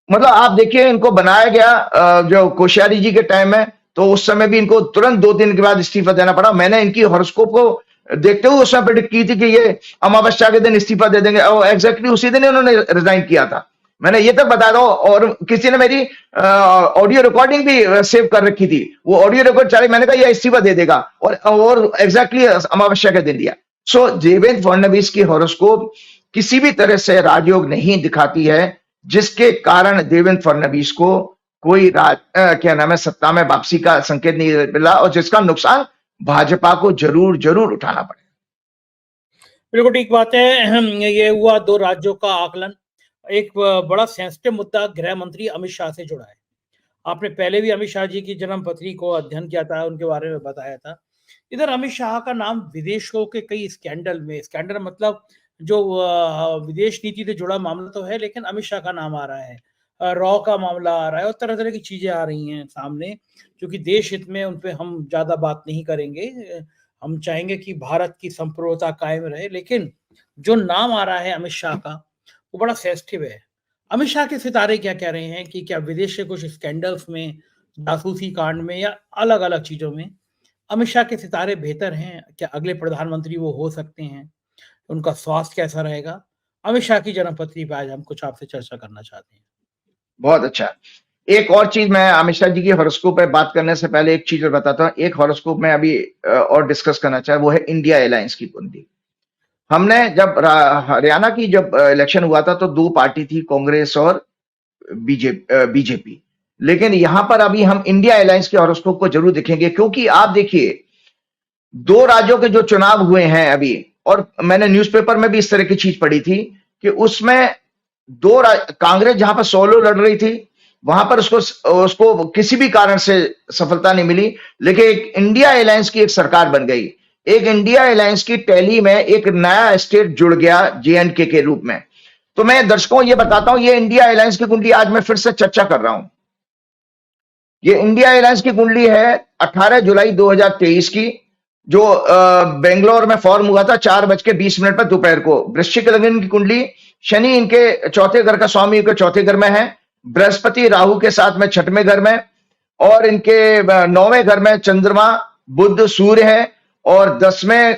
मतलब आप देखिए, इनको बनाया गया जो कोश्यारी जी के टाइम में, तो उस समय भी इनको तुरंत 2 दिन के बाद इस्तीफा देना पड़ा। मैंने इनकी हॉरोस्कोप को देखते हुए उसमें प्रेडिक्ट की थी कि ये अमावस्या के दिन इस्तीफा दे देंगे, और एग्जैक्टली उसी दिन उन्होंने रिजाइन किया था। मैंने ये तक बता दो, और किसी ने मेरी ऑडियो रिकॉर्डिंग भी सेव कर रखी थी, वो ऑडियो रिकॉर्ड चली, मैंने कहा ये इस्तीफा दे देगा, और एग्जैक्टली अमावस्या के दिन दिया। सो देवेंद्र फडणवीस की हॉरोस्कोप किसी भी तरह से राजयोग नहीं दिखाती है, जिसके कारण देवेंद्र फडणवीस को कोई सत्ता में वापसी का संकेत नहीं मिला, और जिसका नुकसान भाजपा को जरूर जरूर उठाना पड़ेगा। बिल्कुल ठीक बात है। ये हुआ 2 राज्यों का आकलन। एक बड़ा सेंसिटिव मुद्दा गृह मंत्री अमित शाह से जुड़ा है। आपने पहले भी अमित शाह जी की जन्म पत्री को अध्ययन किया था, उनके बारे में बताया था। इधर अमित शाह का नाम विदेशों के कई स्कैंडल मतलब जो विदेश नीति से जुड़ा मामला तो है, लेकिन अमित शाह का नाम आ रहा है, रॉ का मामला आ रहा है, और तरह तरह की चीजें आ रही हैं सामने, क्योंकि देश हित में उन पे हम ज्यादा बात नहीं करेंगे। हम चाहेंगे कि भारत की संप्रभुता कायम रहे, लेकिन जो नाम आ रहा है अमित शाह का, वो बड़ा सेंसिटिव है। अमित शाह के सितारे क्या कह रहे हैं कि क्या विदेश के कुछ स्कैंडल्स में, जासूसी कांड में या अलग अलग चीजों में अमित शाह के सितारे बेहतर हैं? क्या अगले प्रधानमंत्री वो हो सकते हैं? उनका स्वास्थ्य कैसा रहेगा? अमित शाह की जन्मपत्री पे आज हम कुछ आपसे चर्चा करना चाहते हैं। बहुत अच्छा। एक और चीज, मैं अमित शाह जी की हॉरोस्कोप पे बात करने से पहले एक चीज और बताता हूँ। एक हॉरोस्कोप में अभी और डिस्कस करना चाहे, वो है इंडिया अलायंस की कुंडली। हमने जब हरियाणा की जब इलेक्शन हुआ था, तो 2 पार्टी थी, कांग्रेस और बीजेपी। लेकिन यहां पर अभी हम इंडिया अलायंस के हॉरोस्कोप को जरूर देखेंगे, क्योंकि आप देखिए 2 राज्यों के जो चुनाव हुए हैं अभी, और मैंने न्यूज़पेपर में भी इस तरह की चीज पढ़ी थी कि उसमें कांग्रेस जहां पर सोलो लड़ रही थी, वहां पर उसको उसको किसी भी कारण से सफलता नहीं मिली, लेकिन एक इंडिया अलायंस की एक सरकार बन गई। एक इंडिया अलायंस की टैली में एक नया स्टेट जुड़ गया JNK के रूप में। तो मैं दर्शकों को ये बताता हूं, ये इंडिया अलायंस की कुंडली आज मैं फिर से चर्चा कर रहा हूं। ये इंडिया अलायंस की कुंडली है 18 जुलाई 2023 की, जो बेंगलोर में फॉर्म हुआ था 4:20 पर दोपहर को। वृश्चिक लग्न की कुंडली, शनि इनके चौथे घर का स्वामी के चौथे घर में है, बृहस्पति राहु के साथ में छठवें घर में, और इनके 9वें घर में चंद्रमा बुध सूर्य है, और 10वें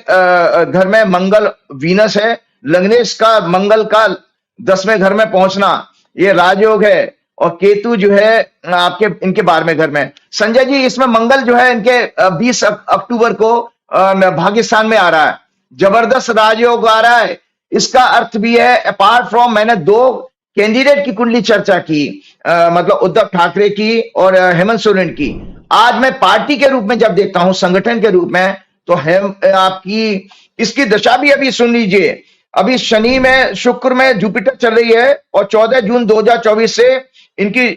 घर में मंगल वीनस है। लग्नेश का मंगल का 10वें घर में पहुंचना ये राजयोग है, और केतु जो है आपके इनके 12वें घर में। संजय जी, इसमें मंगल जो है इनके 20 अक्टूबर को भाग्यस्थान में आ रहा है, जबरदस्त राजयोग आ रहा है। इसका अर्थ भी है, अपार्ट फ्रॉम मैंने 2 कैंडिडेट की कुंडली चर्चा की, मतलब उद्धव ठाकरे की और हेमंत सोरेन की। आज मैं पार्टी के रूप में जब देखता हूं, संगठन के रूप में, तो आपकी इसकी दशा भी अभी सुन लीजिए। अभी शनि में, शुक्र में जुपिटर चल रही है, और 14 जून 2024 से इनकी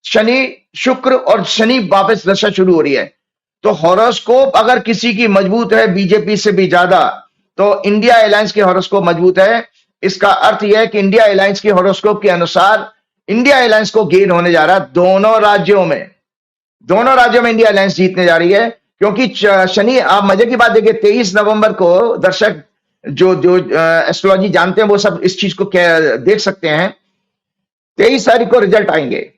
शनि शुक्र और शनि वापस दशा शुरू हो रही है। तो हॉरोस्कोप अगर किसी की मजबूत है बीजेपी से भी ज्यादा, तो इंडिया अलायंस की हॉरोस्कोप मजबूत है। इसका अर्थ यह है कि इंडिया अलायंस की हॉरोस्कोप के अनुसार इंडिया अलायंस को गेन होने जा रहा है दोनों राज्यों में इंडिया अलायंस जीतने जा रही है। क्योंकि शनि, आप मजे की बात देखिए, 23 नवंबर को दर्शक जो एस्ट्रोलॉजी जानते हैं वो सब इस चीज को देख सकते हैं। 23 तारीख को रिजल्ट आएंगे,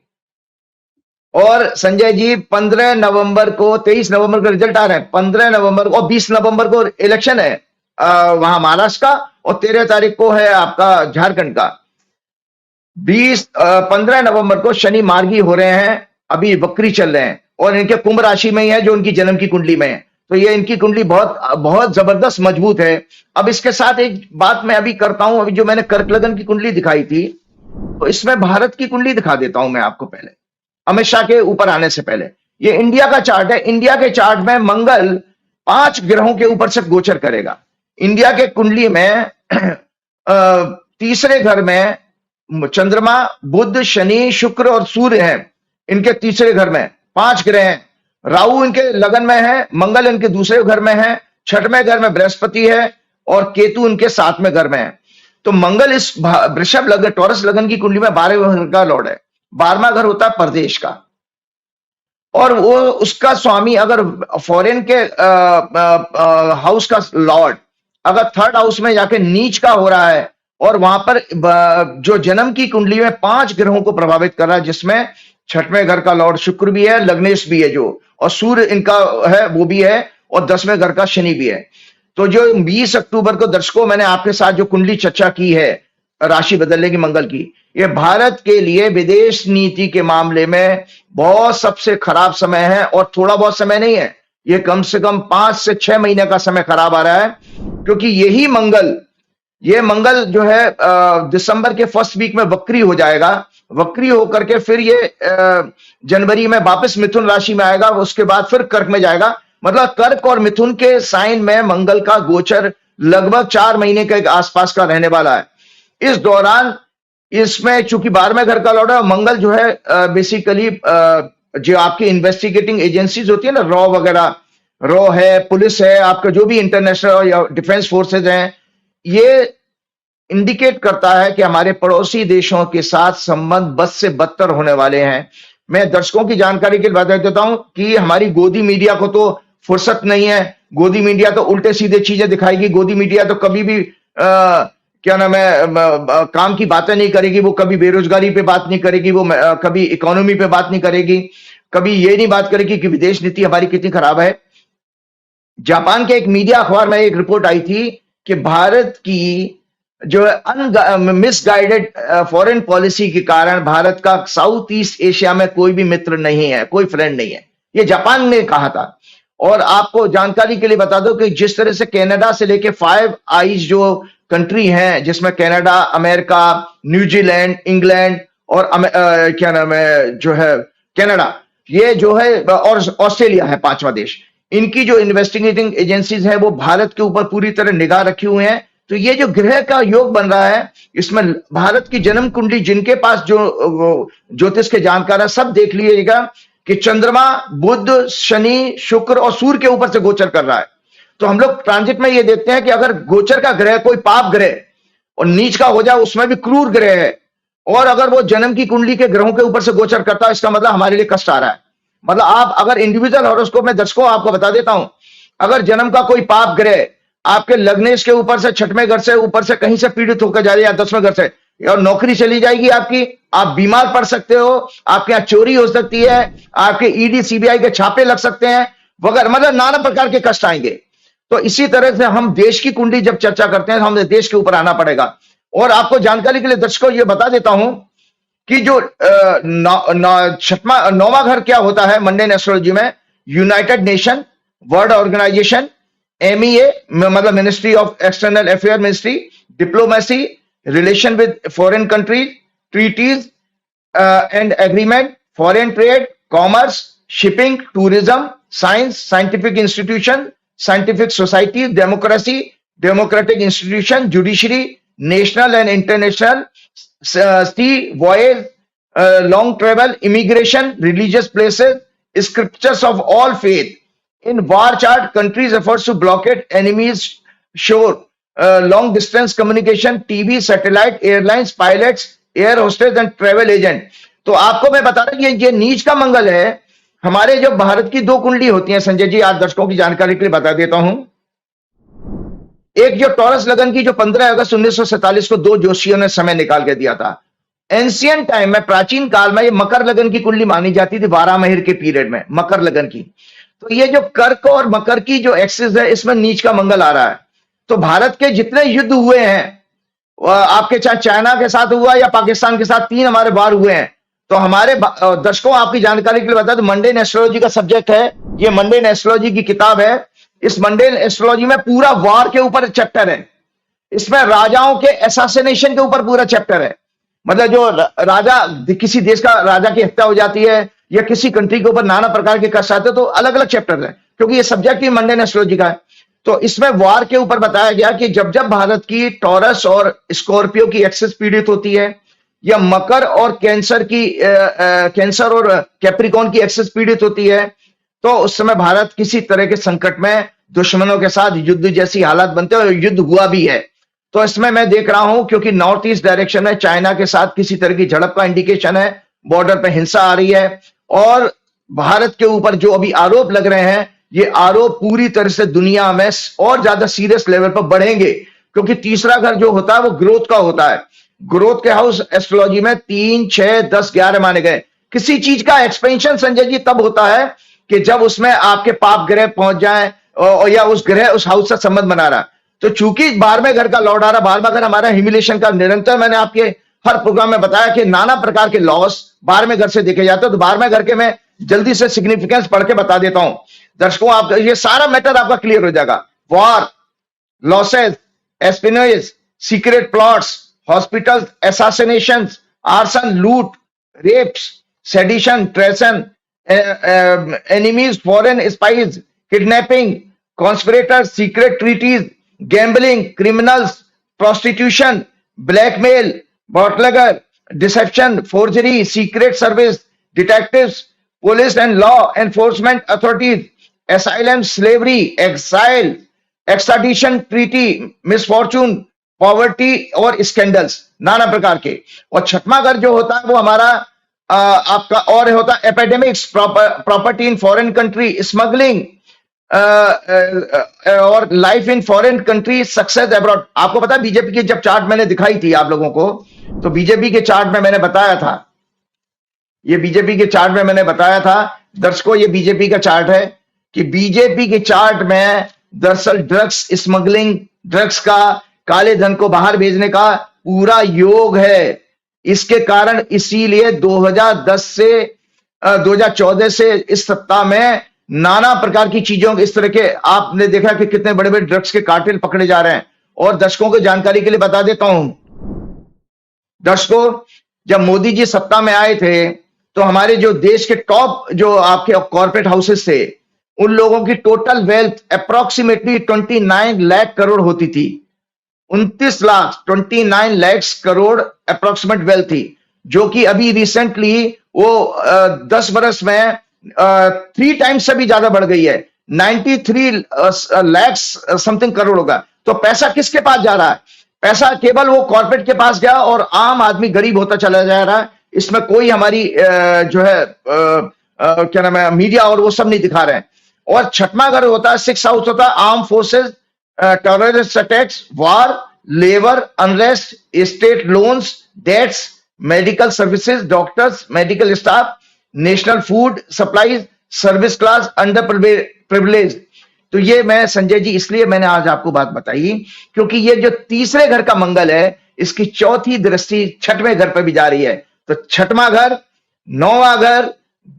और संजय जी 15 नवंबर को, 23 नवंबर को रिजल्ट आ रहे हैं, 15 नवंबर को और 20 नवंबर को इलेक्शन है वहां महाराष्ट्र का, और 13 तारीख को है आपका झारखंड का। 15 नवंबर को शनि मार्गी हो रहे हैं, अभी वक्री चल रहे हैं, और इनके कुंभ राशि में ही है जो उनकी जन्म की कुंडली में है। तो ये इनकी कुंडली बहुत बहुत जबरदस्त मजबूत है। अब इसके साथ एक बात मैं अभी करता हूं, अभी जो मैंने कर्क लग्न की कुंडली दिखाई थी, तो इसमें भारत की कुंडली दिखा देता हूं मैं आपको पहले, अमित शाह के ऊपर आने से पहले। ये इंडिया का चार्ट है। इंडिया के चार्ट में मंगल 5 ग्रहों के ऊपर से गोचर करेगा। इंडिया के कुंडली में तीसरे घर में चंद्रमा बुध शनि शुक्र और सूर्य हैं, इनके तीसरे घर में 5 ग्रह हैं। राहु इनके लगन में है, मंगल इनके दूसरे घर में है, छठवें घर में बृहस्पति है, और केतु इनके 7वें घर में है। तो मंगल इस वृषभ लग्न, टॉरस लग्न की कुंडली में 12वें घर का लॉर्ड है। 12वां घर होता है प्रदेश का, और वो उसका स्वामी अगर फॉरेन के हाउस का लॉर्ड अगर 3rd हाउस में जाके नीच का हो रहा है, और वहां पर जो जन्म की कुंडली में 5 ग्रहों को प्रभावित कर रहा है, जिसमें 6वें घर का लॉर्ड शुक्र भी है, लग्नेश भी है जो, और सूर्य इनका है वो भी है, और 10वें घर का शनि भी है। तो जो 20 अक्टूबर को दर्शकों मैंने आपके साथ जो कुंडली चर्चा की है राशि बदलने की मंगल की, ये भारत के लिए विदेश नीति के मामले में बहुत सबसे खराब समय है, और थोड़ा बहुत समय नहीं है, ये कम से कम 5 से 6 महीने का समय खराब आ रहा है। क्योंकि यही मंगल, ये मंगल जो है दिसंबर के फर्स्ट वीक में वक्री हो जाएगा। वक्री होकर के फिर ये जनवरी में वापस मिथुन राशि में आएगा, उसके बाद फिर कर्क में जाएगा। मतलब कर्क और मिथुन के साइन में मंगल का गोचर लगभग 4 महीने के आसपास का रहने वाला है। इस दौरान इसमें चूंकि 12वें घर का लॉर्ड है, मंगल जो है बेसिकली जो आपकी इन्वेस्टिगेटिंग एजेंसीज होती है ना, रॉ वगैरह, रॉ है, पुलिस है, आपका जो भी इंटरनेशनल या डिफेंस फोर्सेज हैं, ये इंडिकेट करता है कि हमारे पड़ोसी देशों के साथ संबंध बद से बदतर होने वाले हैं। मैं दर्शकों की जानकारी के लिए बता देता हूं कि हमारी गोदी मीडिया को तो फुर्सत नहीं है। गोदी मीडिया तो उल्टे सीधे चीजें दिखाएगी। गोदी मीडिया तो कभी भी क्या नाम है काम की बातें नहीं करेगी। वो कभी बेरोजगारी पे बात नहीं करेगी, वो कभी इकोनॉमी पे बात नहीं करेगी, कभी ये नहीं बात करेगी कि विदेश नीति हमारी कितनी खराब है। जापान के एक मीडिया अखबार में एक रिपोर्ट आई थी कि भारत की जो मिसगाइडेड फॉरेन पॉलिसी के कारण भारत का साउथ ईस्ट एशिया में कोई भी मित्र नहीं है, कोई फ्रेंड नहीं है, ये जापान ने कहा था। और आपको जानकारी के लिए बता दो कि जिस तरह से कनाडा से लेके 5 आईज जो कंट्री हैं, जिसमें कनाडा, अमेरिका, न्यूजीलैंड, इंग्लैंड और क्या नाम है जो है कनाडा, ये जो है, और ऑस्ट्रेलिया है 5वां देश, इनकी जो इन्वेस्टिगेटिंग एजेंसीज हैं वो भारत के ऊपर पूरी तरह निगाह रखी हुई हैं तो ये जो ग्रह का योग बन रहा है, इसमें भारत की जन्म कुंडली जिनके पास जो ज्योतिष के जानकार है, सब देख लीजिएगा कि चंद्रमा, बुध, शनि, शुक्र और सूर्य के ऊपर से गोचर कर रहा है। तो हम लोग ट्रांजिट में ये देखते हैं कि अगर गोचर का ग्रह कोई पाप ग्रह और नीच का हो जाए, उसमें भी क्रूर ग्रह है, और अगर वो जन्म की कुंडली के ग्रहों के ऊपर से गोचर करता है, इसका मतलब हमारे लिए कष्ट आ रहा है। मतलब आप अगर इंडिविजुअल हॉरोस्कोप में, दर्शकों आपको बता देता हूं, अगर जन्म का कोई पाप ग्रह आपके लग्नेश के ऊपर से, छठवें घर से ऊपर से कहीं से पीड़ित होकर जा रही है, या 10वें घर से, और नौकरी चली जाएगी आपकी, आप बीमार पड़ सकते हो, आपके यहाँ चोरी हो सकती है, आपके ईडी सीबीआई के छापे लग सकते हैं वगैरह, मतलब नाना प्रकार के कष्ट आएंगे। तो इसी तरह से हम देश की कुंडली जब चर्चा करते हैं, हमें देश के ऊपर आना पड़ेगा। और आपको जानकारी के लिए दर्शकों ये बता देता हूं कि जो नौवां घर क्या होता है मंडेन एस्ट्रोलॉजी में, United Nation, world organisation, MEA मतलब ministry of external affair ministry, diplomacy, relation with foreign countries, treaties and agreement, foreign trade, commerce, shipping, tourism, science, scientific institution, scientific society, democracy, democratic institution, judiciary, national and international, sea voyage, long travel, immigration, religious places, scriptures of all faith. In war chart, countries efforts to blockade enemies shore, long distance communication, TV, satellite, airlines, pilots, air hostess and travel agent. तो आपको मैं बता रहा हूं ये नीच का मंगल है। हमारे जो भारत की दो कुंडली होती हैं संजय जी, आज दर्शकों की जानकारी के लिए बता देता हूं। एक जो टॉरस लगन की, जो 15 अगस्त 1947 को दो जोशियों ने समय निकाल के दिया था। एंशियंट टाइम में, प्राचीन काल में, ये मकर लगन की कुंडली मानी जाती थी, 12 महीने के पीरियड में मकर लगन की। तो ये जो कर्क और मकर की जो एक्सिस है, इसमें नीच का मंगल आ रहा है। तो भारत के जितने युद्ध हुए हैं, आपके चाहे चाइना के साथ हुआ या पाकिस्तान के साथ, 3 हमारे वार हुए हैं। तो हमारे दर्शकों आपकी जानकारी के लिए बता दो, मंडेन एस्ट्रोलॉजी का सब्जेक्ट है ये, मंडेन एस्ट्रोलॉजी की किताब है। इस मंडेन एस्ट्रोलॉजी में पूरा वार के ऊपर चैप्टर है। इसमें राजाओं के असैसिनेशन के ऊपर पूरा चैप्टर है। मतलब जो राजा, किसी देश का राजा की हत्या हो जाती है या किसी कंट्री के ऊपर नाना प्रकार के कष्ट आते हैं, तो अलग अलग चैप्टर है, क्योंकि ये सब्जेक्ट ही मंडेन एस्ट्रोलॉजी का है। तो इसमें वार के ऊपर बताया गया कि जब जब भारत की टॉरस और स्कॉर्पियो की एक्सिस पीड़ित होती है, या मकर और कैंसर और कैप्रिकॉन की एक्सिस पीड़ित होती है, तो उस समय भारत किसी तरह के संकट में दुश्मनों के साथ युद्ध जैसी हालात बनते हैं, और युद्ध हुआ भी है। तो इसमें मैं देख रहा हूं, क्योंकि नॉर्थ ईस्ट डायरेक्शन में चाइना के साथ किसी तरह की झड़प का इंडिकेशन है, बॉर्डर पे हिंसा आ रही है, और भारत के ऊपर जो अभी आरोप लग रहे हैं, ये आरोप पूरी तरह से दुनिया में और ज्यादा सीरियस लेवल पर बढ़ेंगे, क्योंकि तीसरा घर जो होता है वो ग्रोथ का होता है। ग्रोथ के हाउस एस्ट्रोलॉजी में 3, 6, 10, 11 माने गए। किसी चीज का एक्सपेंशन संजय जी तब होता है कि जब उसमें आपके पाप ग्रह पहुंच जाए, या उस ग्रह उस हाउस से संबंध बना रहा। तो चूंकि 12वें घर का लॉर्ड आ रहा, 12वां घर हमारा ह्यूमिलेशन का, निरंतर मैंने आपके हर प्रोग्राम में बताया कि नाना प्रकार के लॉस 12वें घर से देखे जाते हैं। तो 12वें घर के मैं जल्दी से सिग्निफिकेंस पढ़ के बता देता हूं दर्शकों, आप ये सारा मैटर आपका क्लियर हो जाएगा। War, losses, espionage, secret plots, hospital assassination, arson, loot, rapes, sedition, treason, enemies, foreign spies, kidnapping, conspirators, secret treaties, gambling, criminals, prostitution, blackmail, bootlegger, deception, forgery, secret service, detectives, police and law enforcement authorities, asylum, slavery, exile, extradition treaty, misfortune, poverty और स्कैंडल्स नाना प्रकार के। और छठवां घर जो होता है वो हमारा आपका और होता है epidemics, property in foreign country, smuggling, और life in foreign country, success abroad. आपको पता है बीजेपी की जब चार्ट मैंने दिखाई थी आप लोगों को, तो बीजेपी के चार्ट में मैंने बताया था, ये बीजेपी के चार्ट में मैंने बताया था दर्शकों, ये बीजेपी का चार्ट है कि बीजेपी के चार्ट में दरअसल ड्रग्स स्मगलिंग, ड्रग्स का, काले धन को बाहर भेजने का पूरा योग है। इसके कारण इसीलिए 2010 से 2014 से इस सप्ताह में नाना प्रकार की चीजों, इस तरह के आपने देखा कि कितने बड़े बड़े ड्रग्स के कार्टेल पकड़े जा रहे हैं। और दर्शकों को जानकारी के लिए बता देता हूं दर्शकों, जब मोदी जी सत्ता में आए थे तो हमारे जो देश के टॉप जो आपके कॉर्पोरेट हाउसेस थे, उन लोगों की total wealth approximately 29 lakh crore होती थी। 29 lakh 29 lakhs crore approximate wealth थी, जो कि अभी रिसेंटली वो 10 बरस में 3 टाइम्स से भी ज्यादा बढ़ गई है, 93 lakhs समथिंग करोड़ होगा। तो पैसा किसके पास जा रहा है? पैसा केवल वो कॉर्पोरेट के पास गया और आम आदमी गरीब होता चला जा रहा है। इसमें कोई हमारी जो है क्या नाम है, मीडिया और वो सब नहीं दिखा रहे हैं। और छठवां घर होता है, 6th हाउस होता है arm forces, terrorist attacks, war, labour unrest, state loans, debts, medical services, doctors, medical staff, national food supplies, service class, under privilege. तो ये मैं संजय जी इसलिए मैंने आज आपको बात बताई क्योंकि ये जो तीसरे घर का मंगल है, इसकी चौथी दृष्टि छठवें घर पर भी जा रही है। तो छठवां घर, 9वां घर,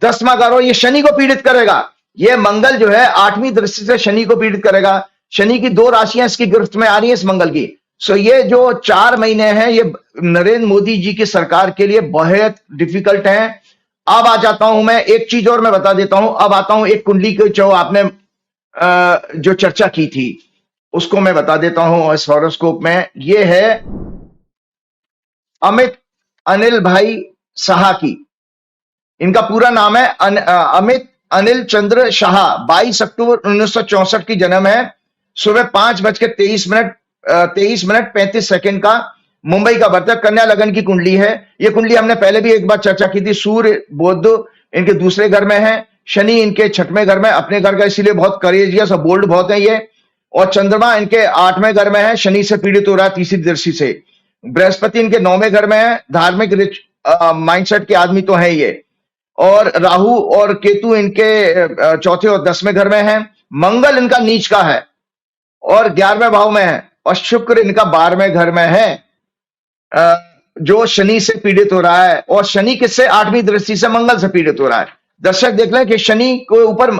10वां घर, और ये शनि को पीड़ित करेगा। ये मंगल जो है 8वीं दृष्टि से शनि को पीड़ित करेगा। शनि की 2 राशियां इसकी गिरफ्त में आ रही है इस मंगल की। सो ये जो 4 महीने हैं ये नरेंद्र मोदी जी की सरकार के लिए बहुत डिफिकल्ट हैं। अब आ जाता हूं मैं, एक चीज और मैं बता देता हूं। अब आता हूं एक कुंडली की जो आपने जो चर्चा की थी उसको मैं बता देता हूं इस हॉरोस्कोप में। ये है अमित अनिल भाई साहा की। इनका पूरा नाम है अमित अनिल चंद्र शाह। 22 अक्टूबर 1964 की जन्म है। सुबह 5:23 35 सेकंड का मुंबई का बर्थ है। कन्या लगन की कुंडली है। ये कुंडली हमने पहले भी एक बार चर्चा की थी। सूर्य बुध इनके दूसरे घर में है, शनि इनके छठवें घर में, अपने घर का, इसीलिए बहुत करेजियस और बोल्ड बहुत है ये। और चंद्रमा इनके 8वें घर में है, शनि से पीड़ित हो रहा है तीसरी दृष्टि से। बृहस्पति इनके 9वें घर में है, धार्मिक माइंडसेट के आदमी तो है ये। और राहु और केतु इनके चौथे और 10वें घर में है। मंगल इनका नीच का है और 11वें भाव में है। और शुक्र इनका 12वें घर में है, जो शनि से पीड़ित हो रहा है। और शनि किससे? 8वीं दृष्टि से मंगल से पीड़ित हो रहा है। दर्शक देख लें कि शनि को ऊपर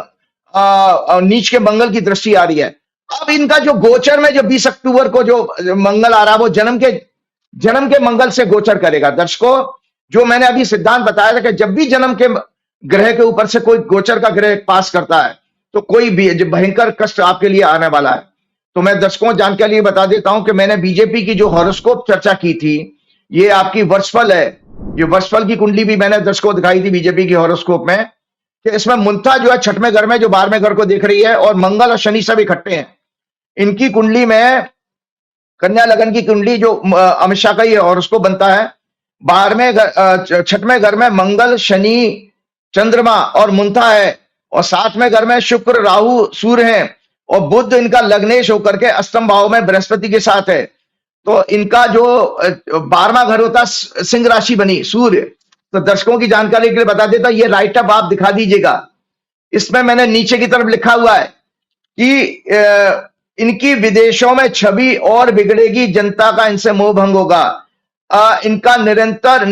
नीच के मंगल की दृष्टि आ रही है। अब इनका जो गोचर में जो 20 अक्टूबर को जो मंगल आ रहा है वो जन्म के मंगल से गोचर करेगा। दर्शकों, जो मैंने अभी सिद्धांत बताया था कि जब भी जन्म के ग्रह के ऊपर से कोई गोचर का ग्रह पास करता है तो कोई भी भयंकर कष्ट आपके लिए आने वाला है। तो मैं दर्शकों जानकारी लिए बता देता हूं कि मैंने बीजेपी की जो हॉरोस्कोप चर्चा की थी, ये आपकी वर्षफल है। ये वर्षफल की कुंडली भी मैंने दर्शकों दिखाई थी बीजेपी की हॉरोस्कोप में, कि इसमें मुंथा जो है छठवें घर में, जो 12वें घर को देख रही है, और मंगल और शनि सब इकट्ठे हैं। इनकी कुंडली में कन्या लगन की कुंडली जो अमित शाह का ही हॉरोस्कोप बनता है, छठवें घर में मंगल, शनि, चंद्रमा और मुंथा है। और 7वें घर में शुक्र, राहु, सूर्य हैं। और बुध इनका लग्नेश होकर के अष्टम भाव में बृहस्पति के साथ है। तो इनका जो 12वां घर होता है सिंह राशि बनी, सूर्य। तो दर्शकों की जानकारी के लिए बता देता, ये राइट अप आप दिखा दीजिएगा। इसमें मैंने नीचे की तरफ लिखा हुआ है कि इनकी विदेशों में छवि और बिगड़ेगी, जनता का इनसे मोह भंग होगा। इनका निरंतर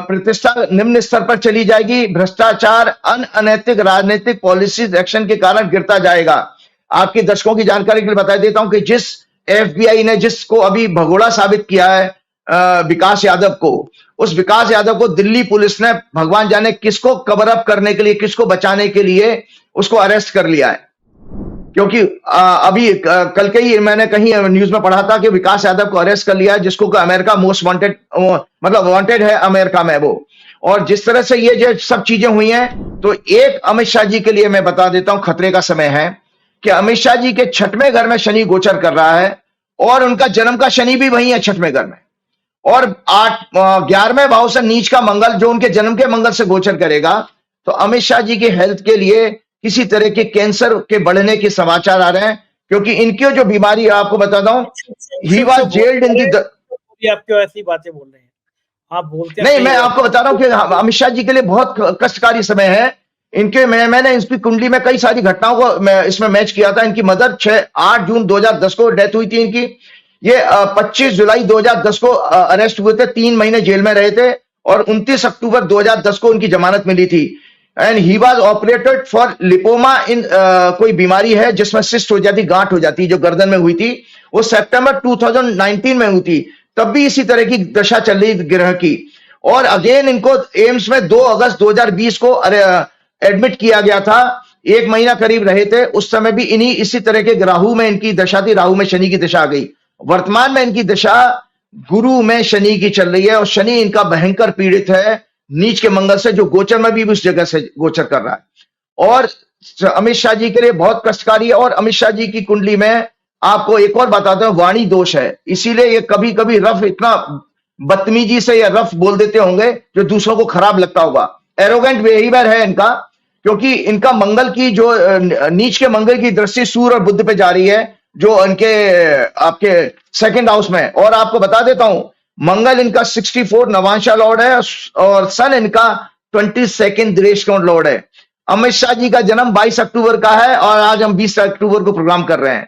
प्रतिष्ठा निम्न स्तर पर चली जाएगी। भ्रष्टाचार, अनैतिक राजनीतिक पॉलिसीज एक्शन के कारण गिरता जाएगा। आपके दर्शकों की जानकारी के लिए बता देता हूं कि जिस FBI ने जिसको अभी भगोड़ा साबित किया है विकास यादव को, उस विकास यादव को दिल्ली पुलिस ने भगवान जाने किसको कवर अप करने के लिए, किसको बचाने के लिए उसको अरेस्ट कर लिया है। क्योंकि अभी कल के ही मैंने कहीं न्यूज में पढ़ा था कि विकास यादव को अरेस्ट कर लिया है, जिसको अमेरिका मोस्ट वांटेड, मतलब वांटेड है अमेरिका में वो। और जिस तरह से ये जो सब चीजें हुई हैं, तो एक अमित शाह जी के लिए मैं बता देता हूं खतरे का समय है कि अमित शाह जी के छठवें घर में शनि गोचर कर रहा है और उनका जन्म का शनि भी वही है छठवें घर में। और 11वें भाव से नीच का मंगल जो उनके जन्म के मंगल से गोचर करेगा। तो अमित शाह जी की हेल्थ के लिए किसी तरह के कैंसर के बढ़ने के समाचार आ रहे हैं, क्योंकि इनकी जो बीमारी आपको बताता हूं, ही वाज जेल्ड इन दी। आप क्यों ऐसी बातें बोल रहे हैं? आप बोलते नहीं, मैं आपको बता रहा हूं कि अमित शाह जी के लिए बहुत कष्टकारी समय है। इनके मैंने इसकी कुंडली में कई सारी घटनाओं को इसमें मैच किया था। इनकी मदर 8 जून 2010 को डेथ हुई थी इनकी। ये 25 जुलाई 2010 को अरेस्ट हुए थे, 3 महीने जेल में रहे थे और 29 अक्टूबर 2010 को उनकी जमानत मिली थी। And he was operated for lipoma, इन कोई बीमारी है जिसमें सिस्ट हो जाती, गांठ हो जाती, जो गर्दन में हुई थी। वो सितंबर 2019 में हुई थी, तब भी इसी तरह की दशा चल रही ग्रह की। और अगेन इनको एम्स में 2 अगस्त 2020 को एडमिट किया गया था। 1 महीना करीब रहे थे, उस समय भी इसी तरह के राहु में इनकी दशा थी, राहु में शनि की दशा आ गई। वर्तमान में इनकी दशा गुरु में शनि की चल रही है और शनि इनका भयंकर पीड़ित है नीच के मंगल से, जो गोचर में भी उस जगह से गोचर कर रहा है और अमित शाह जी के लिए बहुत कष्टकारी है। और अमित शाह जी की कुंडली में आपको एक और बताता हूं, वाणी दोष है, इसीलिए ये कभी कभी रफ इतना बदतमीजी से या रफ बोल देते होंगे जो दूसरों को खराब लगता होगा। एरोगेंट बिहेवियर है इनका, क्योंकि इनका मंगल की जो नीच के मंगल की दृष्टि सूर्य और बुध पे जा रही है, जो इनके आपके सेकंड हाउस में। और आपको बता देता हूं, मंगल इनका 64 नवांशा लॉर्ड है और सन इनका 22 दृष्टिकोण लॉर्ड है। अमित शाह जी का जन्म 22 अक्टूबर का है और आज हम 20 अक्टूबर को प्रोग्राम कर रहे हैं।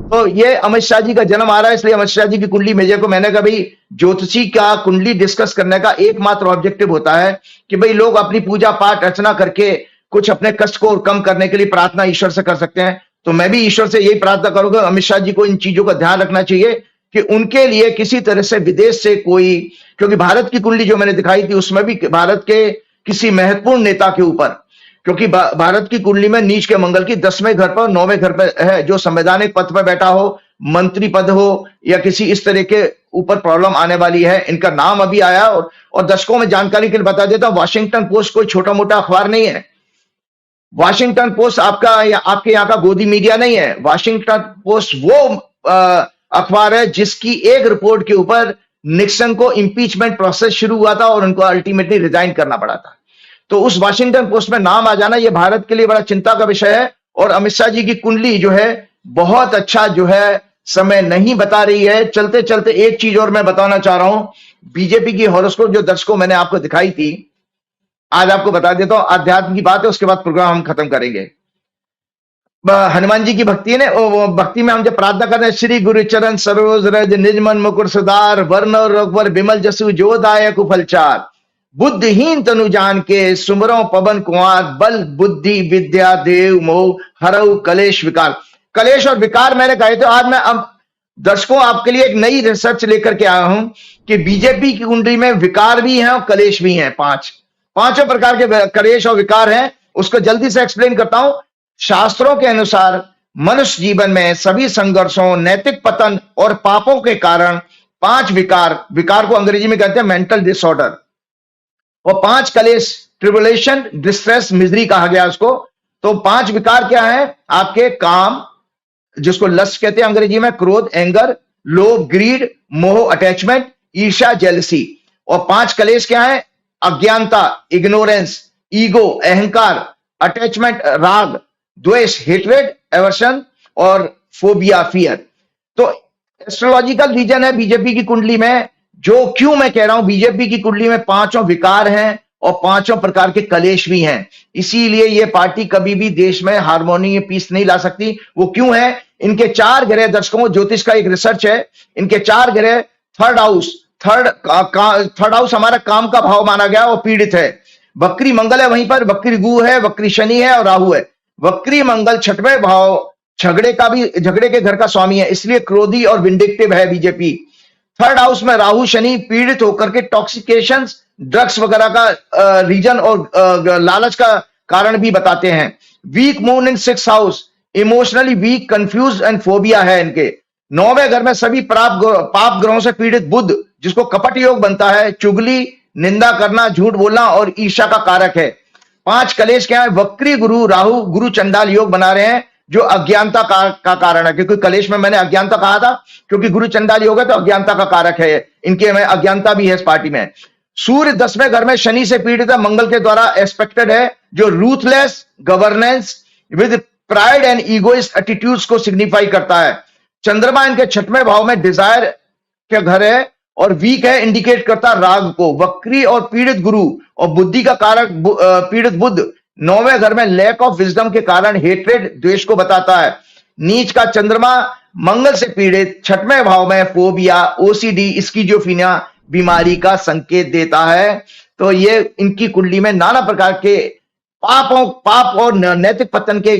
तो ये अमित शाह जी का जन्म आ रहा है, इसलिए अमित शाह जी की कुंडली मेजर को मैंने कहा भाई ज्योतिषी का कुंडली डिस्कस करने का एकमात्र ऑब्जेक्टिव होता है कि भाई लोग अपनी पूजा पाठ अर्चना करके कुछ अपने कष्ट को कम करने के लिए प्रार्थना ईश्वर से कर सकते हैं। तो मैं भी ईश्वर से यही प्रार्थना करूंगा, अमित शाह जी को इन चीजों का ध्यान रखना चाहिए कि उनके लिए किसी तरह से विदेश से कोई, क्योंकि भारत की कुंडली जो मैंने दिखाई थी उसमें भी भारत के किसी महत्वपूर्ण नेता के ऊपर, क्योंकि भारत की कुंडली में नीच के मंगल की 10वें घर पर 9वें घर पर है, जो संवैधानिक पद पर बैठा हो, मंत्री पद हो या किसी इस तरह के ऊपर प्रॉब्लम आने वाली है। इनका नाम अभी आया और दर्शकों में जानकारी के लिए बता देता हूं, वॉशिंगटन पोस्ट कोई छोटा मोटा अखबार नहीं है। वॉशिंगटन पोस्ट आपके यहाँ का गोदी मीडिया नहीं है। वॉशिंगटन पोस्ट वो अखबार है जिसकी एक रिपोर्ट के ऊपर निक्सन को इंपीचमेंट प्रोसेस शुरू हुआ था और उनको अल्टीमेटली रिजाइन करना पड़ा था। तो उस वॉशिंगटन पोस्ट में नाम आ जाना, यह भारत के लिए बड़ा चिंता का विषय है। और अमित शाह जी की कुंडली जो है बहुत अच्छा जो है समय नहीं बता रही है। चलते चलते एक चीज और मैं बताना चाह रहा हूं, बीजेपी की हॉरोस्कोप जो दर्शकों मैंने आपको दिखाई थी, आज आपको बता देता हूं, अध्यात्म की बात है, उसके बाद प्रोग्राम हम खत्म करेंगे। हनुमान जी की भक्ति ने भक्ति में हम जब प्रार्थना करते हैं, श्री गुरु चरण सरोज रज निज मन मुकुर सुधार, वर्ण रघुवर विमल जसु जो दायक फलचार, बुद्धिहीन तनु जान के सुमरो पवन कुमार, बल बुद्धि विद्या देव मोह हरऊ कलेश विकार। कलेश और विकार मैंने कहे थे। आज मैं अब दर्शकों आपके लिए एक नई रिसर्च लेकर के आया हूं कि बीजेपी की कुंडली में विकार भी हैं और कलेश भी हैं। पांचों प्रकार के कलेश और विकार हैं। उसको जल्दी से एक्सप्लेन करता हूं। शास्त्रों के अनुसार मनुष्य जीवन में सभी संघर्षों, नैतिक पतन और पापों के कारण 5 विकार को अंग्रेजी में कहते हैं मेंटल डिसऑर्डर, और 5 कलेश, ट्रिबुलेशन, डिस्ट्रेस, मिजरी कहा गया उसको। तो 5 विकार क्या है? आपके काम, जिसको लस्ट कहते हैं अंग्रेजी में, क्रोध, एंगर, लोभ, ग्रीड, मोह, अटैचमेंट, ईर्ष्या, जेलसी। और 5 कलेश क्या है? अज्ञानता, इग्नोरेंस, ईगो, अहंकार, अटैचमेंट, राग, द्वेष, हेट्रेड, एवर्शन और फोबिया, फियर। तो एस्ट्रोलॉजिकल रीजन है बीजेपी की कुंडली में, जो क्यों मैं कह रहा हूं बीजेपी की कुंडली में 5 विकार हैं और 5 प्रकार के कलेश भी हैं। इसीलिए यह पार्टी कभी भी देश में हार्मोनी, पीस नहीं ला सकती। वो क्यों है? इनके 4 ग्रह, दर्शकों ज्योतिष का एक रिसर्च है, इनके 4 ग्रह थर्ड हाउस हमारा काम का भाव माना गया और पीड़ित है। वक्री मंगल है वहीं पर, वक्री गुरु है, वक्री शनि है और राहु है। वक्री मंगल 6वें भाव झगड़े के घर का स्वामी है, इसलिए क्रोधी और विंडिक्टिव है बीजेपी। थर्ड हाउस में राहु शनि पीड़ित होकर के टॉक्सिकेशन, ड्रग्स वगैरह का रीजन और लालच का कारण भी बताते हैं। Weak moon in 6th house, emotionally weak, confuse and phobia है इनके। 9वें घर में सभी पाप ग्रहों से पीड़ित बुध, जिसको कपट योग बनता है, चुगली, निंदा करना, झूठ बोलना और ईर्ष्या का कारक है। 5 कलेश क्या है? वक्री गुरु राहु गुरु चंडाल योग बना रहे हैं, जो अज्ञानता का कारण है। क्योंकि कलेश में मैंने अज्ञानता कहा था, क्योंकि गुरु चंडाल योग है तो अज्ञानता का कारक है इनके में, अज्ञानता भी है इस पार्टी में। सूर्य 10वें घर में शनि से पीड़ित है, मंगल के द्वारा एस्पेक्टेड है, जो ruthless governance with pride and egoist attitudes को सिग्निफाई करता है। चंद्रमा इनके 6वें भाव में डिजायर के घर है और वीक है, इंडिकेट करता राग को। वक्री और पीड़ित गुरु और बुद्धि का कारक पीड़ित बुध 9वें घर में लैक ऑफ विजडम के कारण हेट्रेड, द्वेष को बताता है। नीच का चंद्रमा मंगल से पीड़ित 6वें भाव में फोबिया, ओसीडी, स्किज़ोफ्रेनिया बीमारी का संकेत देता है। तो ये इनकी कुंडली में नाना प्रकार के पाप और नैतिक पतन के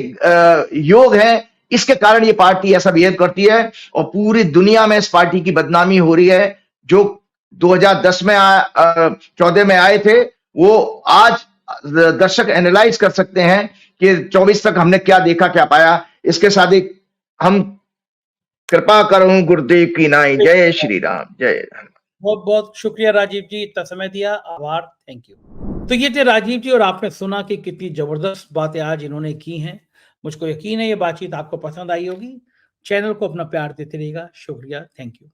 योग हैं। इसके कारण ये पार्टी ऐसा बिहेव करती है और पूरी दुनिया में इस पार्टी की बदनामी हो रही है। जो 2010 में 14 में आए थे, वो आज दर्शक एनालाइज कर सकते हैं कि 24 तक हमने क्या देखा, क्या पाया। इसके साथ ही हम कृपा करूं गुरुदेव की नाई। जय श्री राम, जय राम। बहुत बहुत शुक्रिया राजीव जी, इतना समय दिया, आभार, थैंक यू। तो ये थे राजीव जी, और आपने सुना कि कितनी जबरदस्त बातें आज इन्होंने की हैं। मुझको यकीन है ये बातचीत आपको पसंद आई होगी। चैनल को अपना प्यार देते रहिएगा। शुक्रिया, थैंक यू।